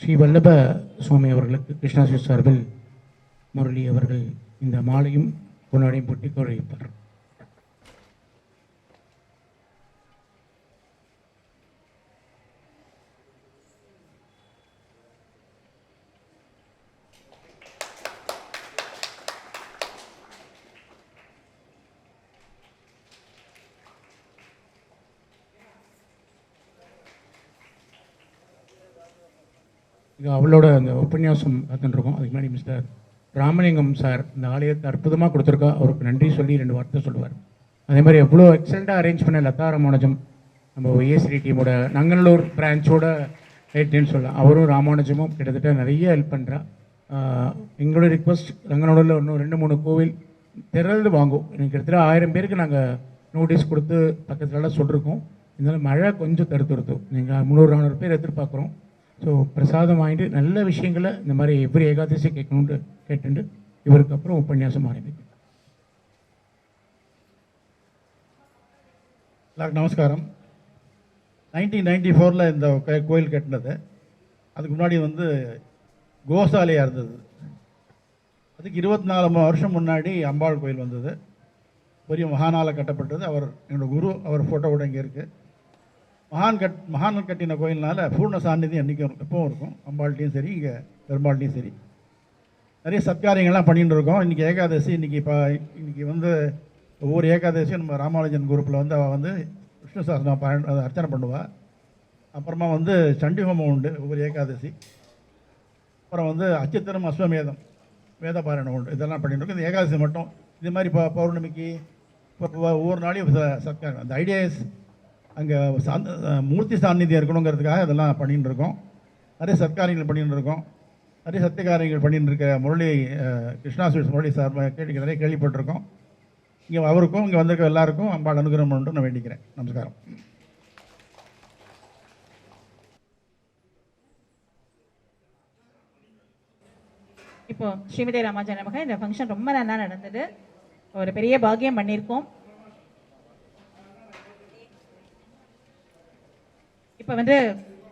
ஸ்ரீ வல்லப சுவாமி அவர்களுக்கு கிருஷ்ணா ஸ்வீட்ஸ் சார்பில் முரளி அவர்கள் இந்த மாலையும் கொண்டாடியும் போட்டி கௌரவிப்பார். அவளோட அந்த உபன்யாசம் பார்த்துட்டுருக்கோம். அதுக்கு முன்னாடி மிஸ்டர் ராமலிங்கம் சார் இந்த ஆலயத்தை அற்புதமாக கொடுத்துருக்கா. அவருக்கு நன்றி சொல்லி 2 வார்த்தை சொல்லுவார். அதே மாதிரி எவ்வளோ எக்ஸலண்ட்டாக அரேஞ்ச் பண்ண லதா ராமானுஜம், நம்ம ஏசிடி டீமோட நங்கநல்லூர் பிரான்ச்சோட ஹெட்னு சொல்லலாம். அவரும் ராமானுஜமும் கிட்டத்தட்ட நிறைய ஹெல்ப் பண்ணுறா. எங்களோட ரிக்வஸ்ட், ரங்கநல்லூரில் இன்னும் 2-3 கோவில் திறந்து வாங்கும். எனக்கு கிட்டத்தட்ட 1000 பேருக்கு நாங்கள் நோட்டீஸ் கொடுத்து பக்கத்துலலாம் சொல்லியிருக்கோம். இருந்தாலும் மழை கொஞ்சம் தடுத்துருத்தோம். நீங்கள் 300-400 பேர் எதிர்பார்க்குறோம். ஸோ பிரசாதம் வாங்கிட்டு நல்ல விஷயங்களை இந்த மாதிரி எவ்ரி ஏகாதசி கேட்கணுன்ட்டு கேட்டுண்டு இவருக்கு அப்புறம் உபன்யாசம் ஆரம்பிக்கும். எல்லாருக்கும் நமஸ்காரம். 1994 இந்த கோயில் கட்டினது. அதுக்கு முன்னாடி கோசாலையாக இருந்தது. அதுக்கு 24 வருஷம் முன்னாடி அம்பாள் கோயில் வந்தது. பெரிய மகானால் கட்டப்பட்டது. அவர் என்னோடய குரு, அவர் ஃபோட்டோ கூட இங்கே இருக்குது. மகான் கட்டின கோயில்னால பூர்ண சாநிதி என்றைக்கும் எப்பவும் இருக்கும். அம்பாள்கிட்டையும் சரி, இங்கே பெருமாள்கிட்டையும் சரி. நிறைய சத்காரியங்கள்லாம் பண்ணிட்டு இருக்கோம். இன்றைக்கி ஏகாதசி. இன்றைக்கி ஒவ்வொரு ஏகாதசியும் நம்ம ராமானுஜன் குரூப்பில் அவள் விஷ்ணு சாஸ்திரம் அர்ச்சனை பண்ணுவாள். அப்புறமா சண்டி ஹோமம் உண்டு ஒவ்வொரு ஏகாதசி. அப்புறம் அச்சித்திரம் அஸ்வமேதம் வேத பாராயணம் உண்டு. இதெல்லாம் பண்ணிட்டு இருக்கோம். இந்த ஏகாதசி மட்டும் இது மாதிரி பௌர்ணமிக்கு ஒவ்வொரு நாளையும் சத்காரம். அந்த ஐடியா இஸ் அங்கே மூர்த்தி சாநிதியம் இருக்கணுங்கிறதுக்காக இதெல்லாம் பண்ணிகிட்டு இருக்கோம். நிறைய சத்காரியங்கள் பண்ணிகிட்டு இருக்கோம். நிறைய சத்தியகாரியங்கள் பண்ணிட்டு இருக்க முரளி கிருஷ்ணா ஸ்வீட்ஸ் முரளி சார் நிறைய கேள்விப்பட்டிருக்கோம். இங்கே அவருக்கும் இங்கே வந்திருக்க எல்லாருக்கும் அம்பாள் அனுகிரகம் பண்ணணும் நான் வேண்டிக்கிறேன். நமஸ்காரம். இப்போ ஸ்ரீமதி ராமாஜன் நமக்கு இந்த ஃபங்க்ஷன் ரொம்ப நல்லா நடந்தது. ஒரு பெரிய பாக்கியம் பண்ணியிருக்கோம். இப்போ வந்து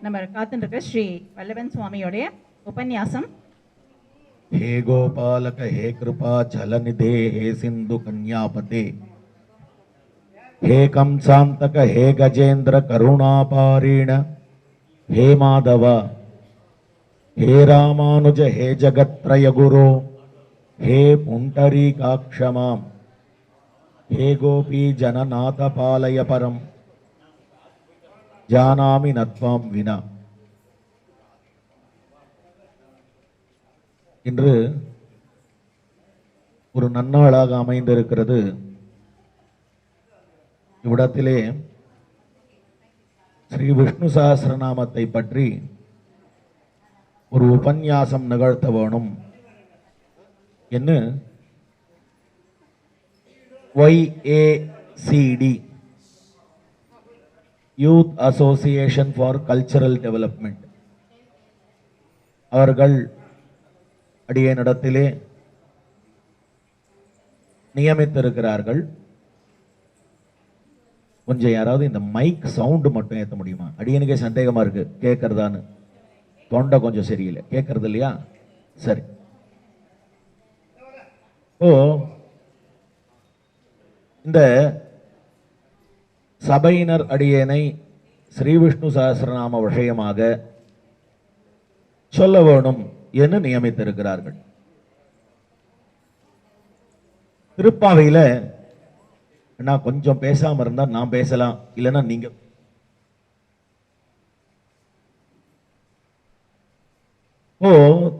நம்ம காத்துட்டு இருக்க ஸ்ரீ வல்லபன் சுவாமியோடைய உபன்யாசம். हे गोपालक हे कृपा चलनिधे हे सिंधु कन्यापते हे कंसांतक हे गजेंद्र करुणापारीण हे माधव हे रामानुज हे जगत्त्रय गुरो हे पुंडरीकाक्षमां हे गोपी जननाथ पालय परम जानामि नत्वां विना. இன்று ஒரு நன்னாளாக அமைந்திருக்கிறது. இவ்விடத்திலே ஸ்ரீ விஷ்ணு சஹஸ்ரநாமத்தை பற்றி ஒரு உபன்யாசம் நிகழ்த்த வேணும் என்று YACD youth association for cultural development அவர்கள் அடியேனிடத்திலே நியமித்திருக்கிறார்கள். கொஞ்சம் யாராவது இந்த மைக் சவுண்டு மட்டும் ஏற்ற முடியுமா? அடியனுக்கே சந்தேகமா இருக்கு கேட்கறதான்னு. தொண்டை கொஞ்சம் சரியில்லை, கேட்கறது இல்லையா? சரி. ஓ இந்த சபையினர் அடியேனை ஸ்ரீ விஷ்ணு சஹஸ்ரநாம விஷயமாக சொல்ல வேணும் என்று நியமித்திருக்கிறார்கள். திருப்பாவையில நான் கொஞ்சம் பேசாம இருந்தா நான் பேசலாம், இல்லைன்னா நீங்க.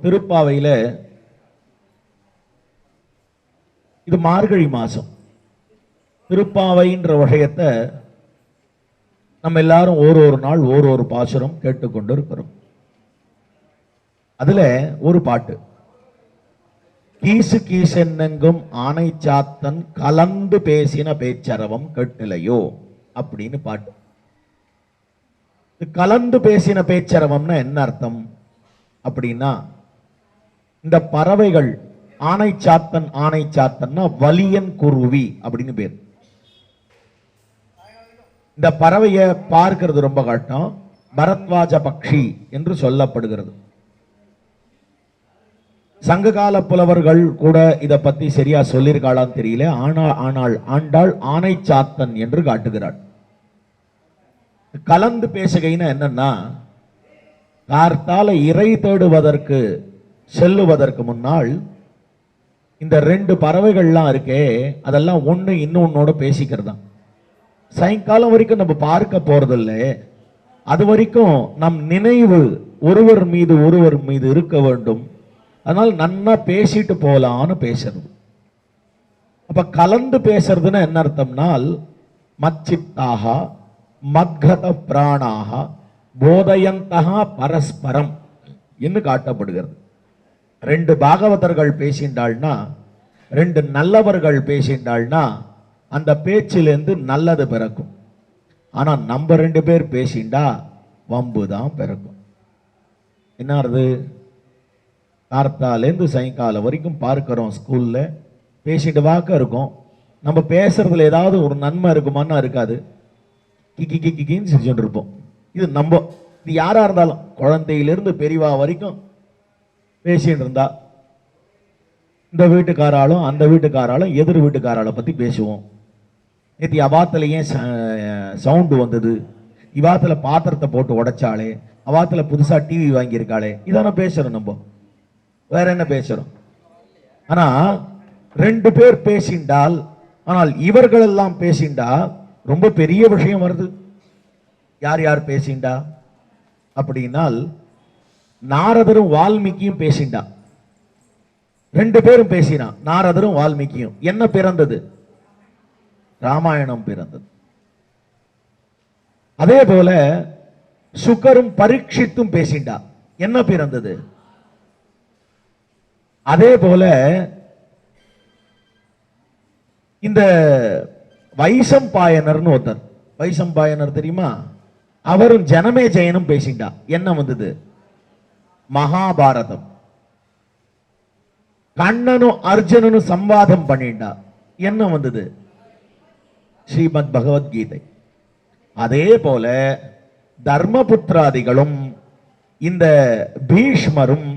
திருப்பாவையில இது மார்கழி மாசம். திருப்பாவைன்ற விஷயத்தை நம்ம எல்லாரும் ஒரு நாள் ஒரு பாசுரம் கேட்டுக்கொண்டு இருக்கிறோம். அதுல ஒரு பாட்டு, கீசு கீசென்னெங்கும் ஆனை சாத்தன் கலந்து பேசின பேச்சரவம் கேட்டிலையோ அப்படின்னு பாட்டு. கலந்து பேசின பேச்சரவம்னா என்ன அர்த்தம் அப்படின்னா, இந்த பறவைகள் ஆனை சாத்தன்னா வலியன் குருவி அப்படின்னு பேர். இந்த பறவையை பார்க்கிறது ரொம்ப கஷ்டம். பரத்வாஜ பக்ஷி என்று சொல்லப்படுகிறது. சங்ககால புலவர்கள் கூட இதை பத்தி சரியா சொல்லியிருக்காளான்னு தெரியல. ஆனால் ஆண்டாள் ஆனை சாத்தன் என்று காட்டுகிறாள். கலந்து பேசுகைன்னா என்னன்னா, கார்த்தால இறை தேடுவதற்கு செல்லுவதற்கு முன்னால் இந்த ரெண்டு பறவைகள்லாம் இருக்கே, அதெல்லாம் ஒண்ணு இன்னொன்னோட பேசிக்கிறதா. சாயங்காலம் வரைக்கும் நம்ம பார்க்க போறதில்லை, அது வரைக்கும் நம் நினைவு ஒருவர் மீது இருக்க வேண்டும். அதனால நன்னா பேசிட்டு போலான்னு பேசுறது. அப்ப கலந்து பேசுறதுன்னு என்ன அர்த்தம்னால், மச்சித்தாக மத்கத பிராணாக போதயந்தகா பரஸ்பரம் என்று காட்டப்படுகிறது. ரெண்டு பாகவதர்கள் பேசிண்டாள்னா, ரெண்டு நல்லவர்கள் பேசிண்டாள்னா அந்த பேச்சிலிருந்து நல்லது பிறக்கும். ஆனா நம்ம ரெண்டு பேர் பேசிண்டா வம்பு தான் பிறக்கும். என்ன அது? கார்த்தாலேருந்து சாயங்காலம் வரைக்கும் பார்க்கிறோம், ஸ்கூல்ல பேசிட்டு வாக்க இருக்கும். நம்ம பேசுறதுல ஏதாவது ஒரு நன்மை இருக்குமான்னா இருக்காது. கிக்கி கிக்கின்னு சிரிச்சுட்டு இருப்போம். இது யாரா இருந்தாலும், குழந்தையிலிருந்து பெரியவா வரைக்கும் பேசிட்டு இருந்தா, இந்த வீட்டுக்காராலும் அந்த வீட்டுக்காராலும் எதிர் வீட்டுக்காரால பத்தி பேசுவோம். நேற்று அவாத்துல ஏன் சவுண்டு வந்தது, இவாத்துல பாத்திரத்தை போட்டு உடைச்சாலே, அவாத்துல புதுசா டிவி வாங்கியிருக்காளே, இதான பேசுறோம். நம்ம வேற என்ன பேசுறோம்? ஆனா ரெண்டு பேர் பேசிண்டால், ஆனால் இவர்கள் எல்லாம் பேசிண்டா ரொம்ப பெரிய விஷயம் வருது. யார் யார் பேசிண்டா அப்படின்னால், நாரதரும் வால்மீகியும் பேசிண்டா. ரெண்டு பேரும் பேசினா, நாரதரும் வால்மீகியும். என்ன பிறந்தது? ராமாயணம் பிறந்தது. அதே போல சுகரும் பரீட்சித்தும் பேசிண்டா. என்ன பிறந்தது? அதே போல இந்த வைசம்பாயனர்னு ஒருத்தர், வைசம்பாயனர் தெரியுமா? அவரும் ஜனமே ஜெயனும் பேசிண்டா. என்ன வந்தது? மகாபாரதம். கண்ணனும் அர்ஜுனனும் சம்வாதம் பண்ணிண்டா. என்ன வந்தது? ஸ்ரீமத் பகவத்கீதை. அதே போல தர்மபுத்திராதிகளும் இந்த பீஷ்மரும்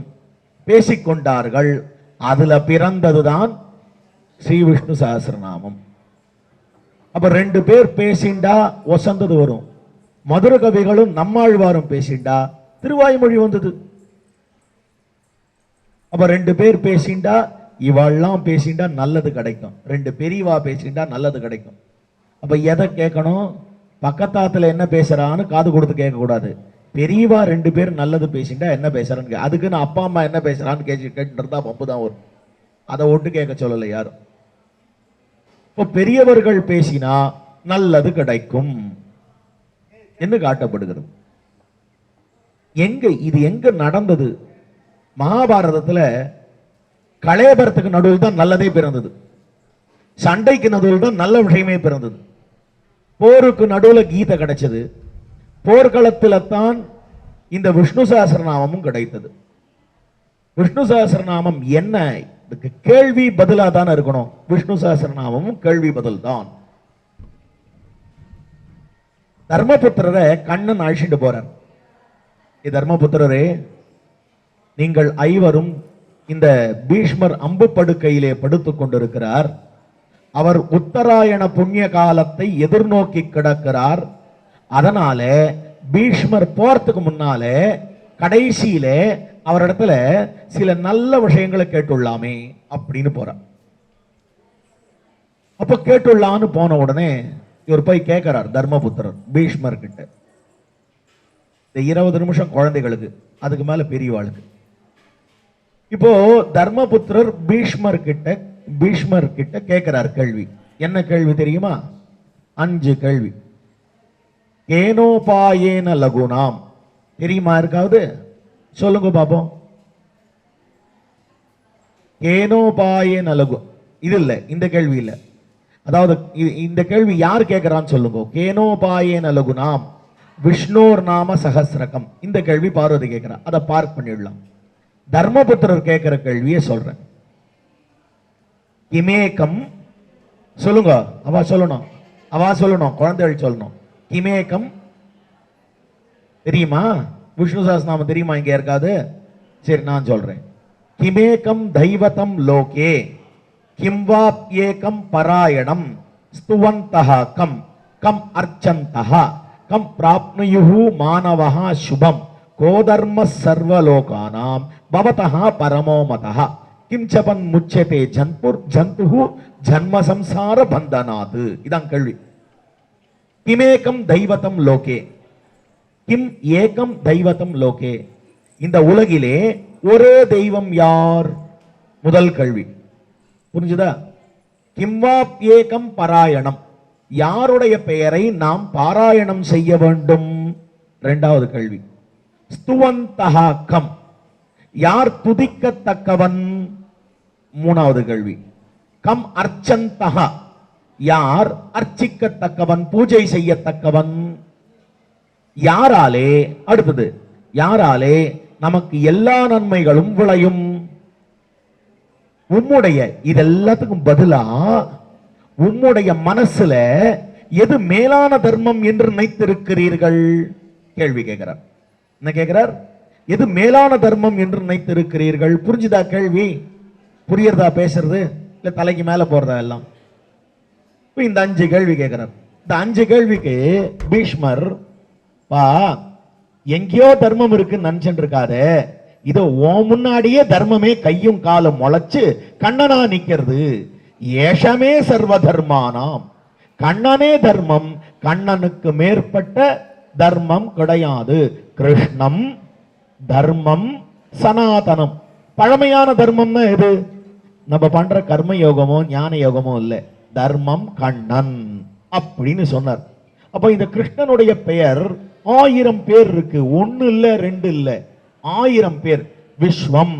பேசிக்கொண்டார்கள். அதுல பிறந்ததுதான் ஸ்ரீ விஷ்ணு சஹஸ்ரநாமம். அப்ப 2 பேர் பேசிண்டா வசந்தது வரும். மதுர கவிகளும் நம்மாழ்வாரும் பேசிண்டா திருவாய்மொழி வந்தது. அப்ப 2 பேர் பேசிண்டா, இவெல்லாம் பேசிண்டா நல்லது கிடைக்கும். 2 பெரியவா பேசிண்டா நல்லது கிடைக்கும். அப்ப எதை கேட்கணும்? பக்கத்தாத்துல என்ன பேசுறான்னு காது கொடுத்து கேட்க கூடாது. பெரியவா 2 பேர் நல்லது பேசிண்டா என்ன பேசுறான்னு, அதுக்குன்னு அப்பா அம்மா என்ன பேசுறான்னு கேட்டு இருந்தா பம்பு தான் வரும். அதை ஒட்டு கேட்க சொல்லலை யாரும். இப்போ பெரியவர்கள் பேசினா நல்லது கிடைக்கும் என்று காட்டப்படுகிறது. இது எங்க நடந்தது? மகாபாரதத்துல கலேபரத்துக்கு நடுவில் தான் நல்லதே பிறந்தது. சண்டைக்கு நடுவில் தான் நல்ல விஷயமே பிறந்தது. போருக்கு நடுவுல கீதை கிடைச்சது. போர்க்களத்தில தான் இந்த விஷ்ணு சஹஸ்ரநாமமும் கிடைத்தது. விஷ்ணு சஹஸ்ரநாமம் என்ன? இதுக்கு கேள்வி பதிலா தான் இருக்கணும். விஷ்ணு சஹஸ்ரநாமமும் கேள்வி பதில் தான். தர்மபுத்திரரை கண்ணன் அழிச்சிட்டு போறார். தர்மபுத்திரரே, நீங்கள் ஐவரும் இந்த பீஷ்மர் அம்பு படுக்கையிலே படுத்துக் கொண்டிருக்கிறார். அவர் உத்தராயண புண்ணிய காலத்தை எதிர்நோக்கி கிடக்கிறார். அதனால பீஷ்மர் போறதுக்கு முன்னாலே கடைசியிலே அவரிடத்துல சில நல்ல விஷயங்களை கேட்டுள்ளாமே அப்படின்னு போறார். அப்ப கேட்டுள்ளான்னு போன உடனே இவர் போய் கேட்கிறார் தர்மபுத்திரர் பீஷ்மர் கிட்ட. இந்த 20 நிமிஷம் குழந்தைகளுக்கு, அதுக்கு மேல பெரியவாளுக்கு. இப்போ தர்மபுத்திரர் பீஷ்மர் கிட்ட கேட்கிறார் கேள்வி. என்ன கேள்வி தெரியுமா? 5 கேள்வி. ஏனோபாயேன லகுனாம் தெரியுமா? இருக்காவது சொல்லுங்க பாப்போம். ஏனோபாயேன லகு, இது இல்ல, இந்த கேள்வி இல்ல. அதாவது இந்த கேள்வி யார் கேட்கிறான்னு சொல்லுங்க. கேனோபாயேன லகுனாம் விஷ்ணோர் நாம சஹஸ்ரகம், இந்த கேள்வி பார்வதி கேட்கிறா. அதை பார்க் பண்ணிடலாம். தர்மபுத்திரர் கேட்கிற கேள்வியை சொல்றேன். கிமேகம் சொல்லுங்க. அவா சொல்லணும், குழந்தைகள் சொல்லணும். கிமேகம் தெரியுமா? விஷ்ணு சஹஸ்ரநாமம் தெரியுமா? இங்க இருக்காது. சரி, நான் சொல்றேன். கிமேகம் தைவதம் லோகே கிம்வாப்யேகம் பராயணம் ஸ்துவந்தஹ கம் கம் அர்ச்சந்தஹ கம் பிராப்னுயுஹு மானவஹ சுபம் கோதர்ம சர்வலோகானாம் பவதஹ பரமோமதஹ கிம்சபன் முச்சதே ஜந்துஹு ஜன்ம சம்சார பந்தனாத். இதான் கேள்வி. கிமேகம் தைவதம் லோகே, கிம் ஏகம் தைவதம் லோகே, இந்த உலகிலே ஒரே தெய்வம் யார்? முதல் கேள்வி. புரிஞ்சுதா? கிம்வாப் ஏகம் பராயணம், யாருடைய பெயரை நாம் பாராயணம் செய்ய வேண்டும்? இரண்டாவது கேள்வி. ஸ்துவந்தஹா கம், யார் துதிக்கத்தக்கவன்? மூணாவது கேள்வி. கம் அர்ச்சந்தஹா, யார் அர்ச்சிக்கத்தக்கவன், பூஜை செய்யத்தக்கவன்? யாராலே, அடுத்தது யாராலே நமக்கு எல்லா நன்மைகளும் விளையும்? உம்முடைய, இதெல்லாத்துக்கும் பதிலா உம்முடைய மனசுல எது மேலான தர்மம் என்று நினைத்திருக்கிறீர்கள்? கேள்வி கேட்கிறார். என்ன கேட்கிறார்? எது மேலான தர்மம் என்று நினைத்திருக்கிறீர்கள்? புரிஞ்சுதா கேள்வி? புரியறதா பேசுறது? இல்ல தலைக்கு மேல போடுறதா எல்லாம்? இந்த 5 கேள்வி கேட்கிறார். இந்த 5 கேள்விக்கு பீஷ்மர், பா எங்கேயோ தர்மம் இருக்குன்னு நினைச்சுட்டு இருக்காதே, இதோ ஓ முன்னாடியே தர்மமே கையும் காலும் முளைச்சு கண்ணனா நிக்கிறது. ஏஷமே சர்வ தர்மானாம், கண்ணனே தர்மம், கண்ணனுக்கு மேற்பட்ட தர்மம் கிடையாது. கிருஷ்ணம் தர்மம் சனாதனம். பழமையான தர்மம்னா எது? நம்ம பண்ற கர்ம யோகமோ ஞான யோகமோ இல்ல, தர்மம் கண்ணன் அப்படின்னு சொன்னார். அப்ப இந்த கிருஷ்ணனுடைய பெயர் 1000 பேர் இருக்கு. 1 இல்ல 2 இல்ல, 1000 பேர். விஸ்வம்,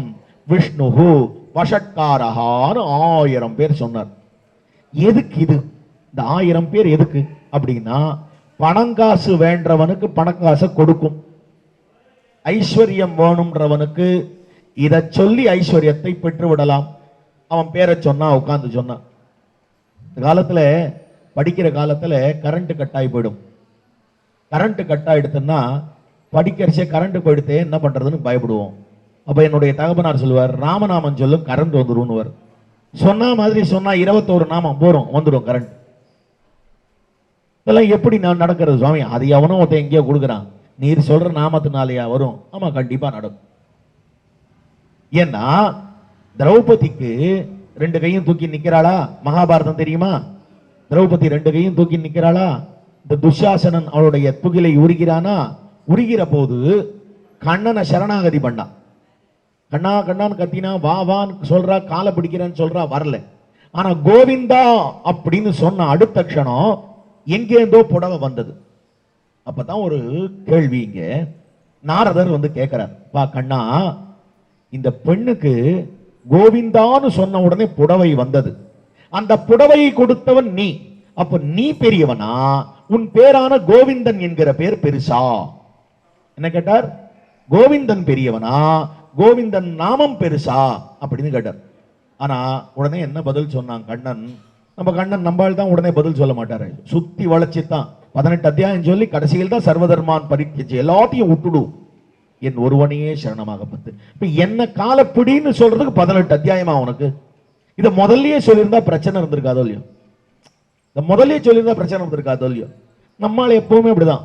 விஷ்ணுஹு, வஷட்காரகான்னு 1000 பேர் சொன்னார். எதுக்கு இது? இந்த 1000 பேர் எதுக்கு அப்படின்னா, பணங்காசு வேண்டவனுக்கு பணங்காசை கொடுக்கும், ஐஸ்வர்யம் வேணும்ன்றவனுக்கு இதை சொல்லி ஐஸ்வர்யத்தை பெற்று விடலாம். அவன் பேரை சொன்னா, உட்கார்ந்து சொன்னான். இந்த காலத்துல படிக்கிற காலத்துல கரண்ட் கட் ஆகி போயிடும். கரண்ட் கட் ஆயிடுதுன்னா படிக்கிறச்சே கரண்ட் போயிடுத்தே என்ன பண்றதுன்னு பயப்படுவோம். அப்ப என்னுடைய தகப்பனார் சொல்லுவார், ராமநாமம் சொல்லும் கரண்ட் வந்துரும்னுவார். சொன்ன மாதிரி சொன்னா 21 நாமம் போறோம், வந்துடும் கரண்ட். இதெல்லாம் எப்படி நான் நடக்கிறது சுவாமி? அது எவனோ ஒருத்தன் எங்கேயோ கொடுக்குறான், நீர் சொல்ற நாமத்தினாலேயா வரும்? ஆமா, கண்டிப்பா நடக்கும். ஏன்னா திரௌபதிக்கு 2 கையும் தூக்கி நிக்கிறாளா? மகாபாரதம் தெரியுமா? திரௌபதி 2 கையும் தூக்கி நிக்கிறாளா? இந்த துஷாசனன் அவளுடைய துகிலை உருகிறானா? உருகிற போது கண்ணனை சரணாகதி பண்ணான். கண்ணா கண்ணான்னு கத்தினா, வா வான்னு சொல்றா, காலை பிடிக்கிறேன்னு சொல்றா, வரல. ஆனா கோவிந்தா அப்படின்னு சொன்ன அடுத்த க்ஷணம் எங்கேருந்தோ புடவை வந்தது. அப்பதான் ஒரு கேள்வி இங்க. நாரதர் வந்து கேட்கிறார், பா கண்ணா, இந்த பெண்ணுக்கு கோவிந்தான்னு சொன்ன உடனே புடவை வந்தது, அந்த புடவையை கொடுத்தவன் நீ, அப்ப நீ பெரியவனா, உன் பேரான கோவிந்தன் என்கிற பேர் பெருசா? என்ன கேட்டார்? கோவிந்தன் பெரியவனா, கோவிந்தன் நாமம் பெருசா அப்படின்னு கேட்டார். ஆனா உடனே என்ன பதில் சொன்னான் கண்ணன்? நம்ம கண்ணன் நம்பால் தான் உடனே பதில் சொல்ல மாட்டாரு, சுத்தி வளைச்சுதான் 18 அத்தியாயம் சொல்லி கடைசியில் தான் சர்வதர்மான் பரித்யஜ்ய, எல்லாத்தையும் விட்டுடு, என் ஒருவனையே சரணமாக பத்து. இப்ப என்ன காலப்பிடின்னு சொல்றதுக்கு 18 அத்தியாயமா உனக்கு? இத முதல்லயே சொல்லியிருந்தா பிரச்சனை இருந்திருக்காதோ இல்லையோ? இந்த முதல்லயே சொல்லியிருந்தா பிரச்சனை இருந்திருக்காதோ இல்லையோ? நம்மால் எப்பவுமே அப்படிதான்,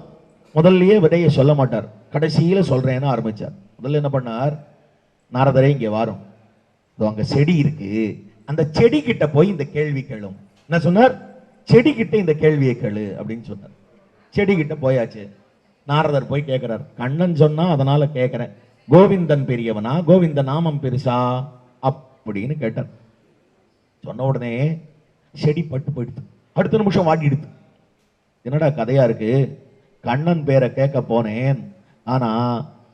முதல்லயே விடையை சொல்ல மாட்டார், கடைசியில சொல்றேன்னு ஆரம்பிச்சார். முதல்ல என்ன பண்ணார்? நாரதரே இங்க வாரும், அங்க செடி இருக்கு, அந்த செடி கிட்ட போய் இந்த கேள்வி கேளும். என்ன சொன்னார்? செடி கிட்ட இந்த கேள்வியை கேளு அப்படின்னு சொன்னார். செடி கிட்ட போயாச்சு. நாரதர் போய் கேட்கிறார், கண்ணன் சொன்னா அதனால கேட்கிறேன், கோவிந்தன் பெரியவனா, கோவிந்த நாமம் பெருசா அப்படின்னு கேட்டார். சொன்ன உடனே செடி பட்டு போயிடுது, அடுத்த நிமிஷம் வாடிடுது. என்னடா கதையா இருக்கு? கண்ணன் பேரை கேட்க போனேன், ஆனா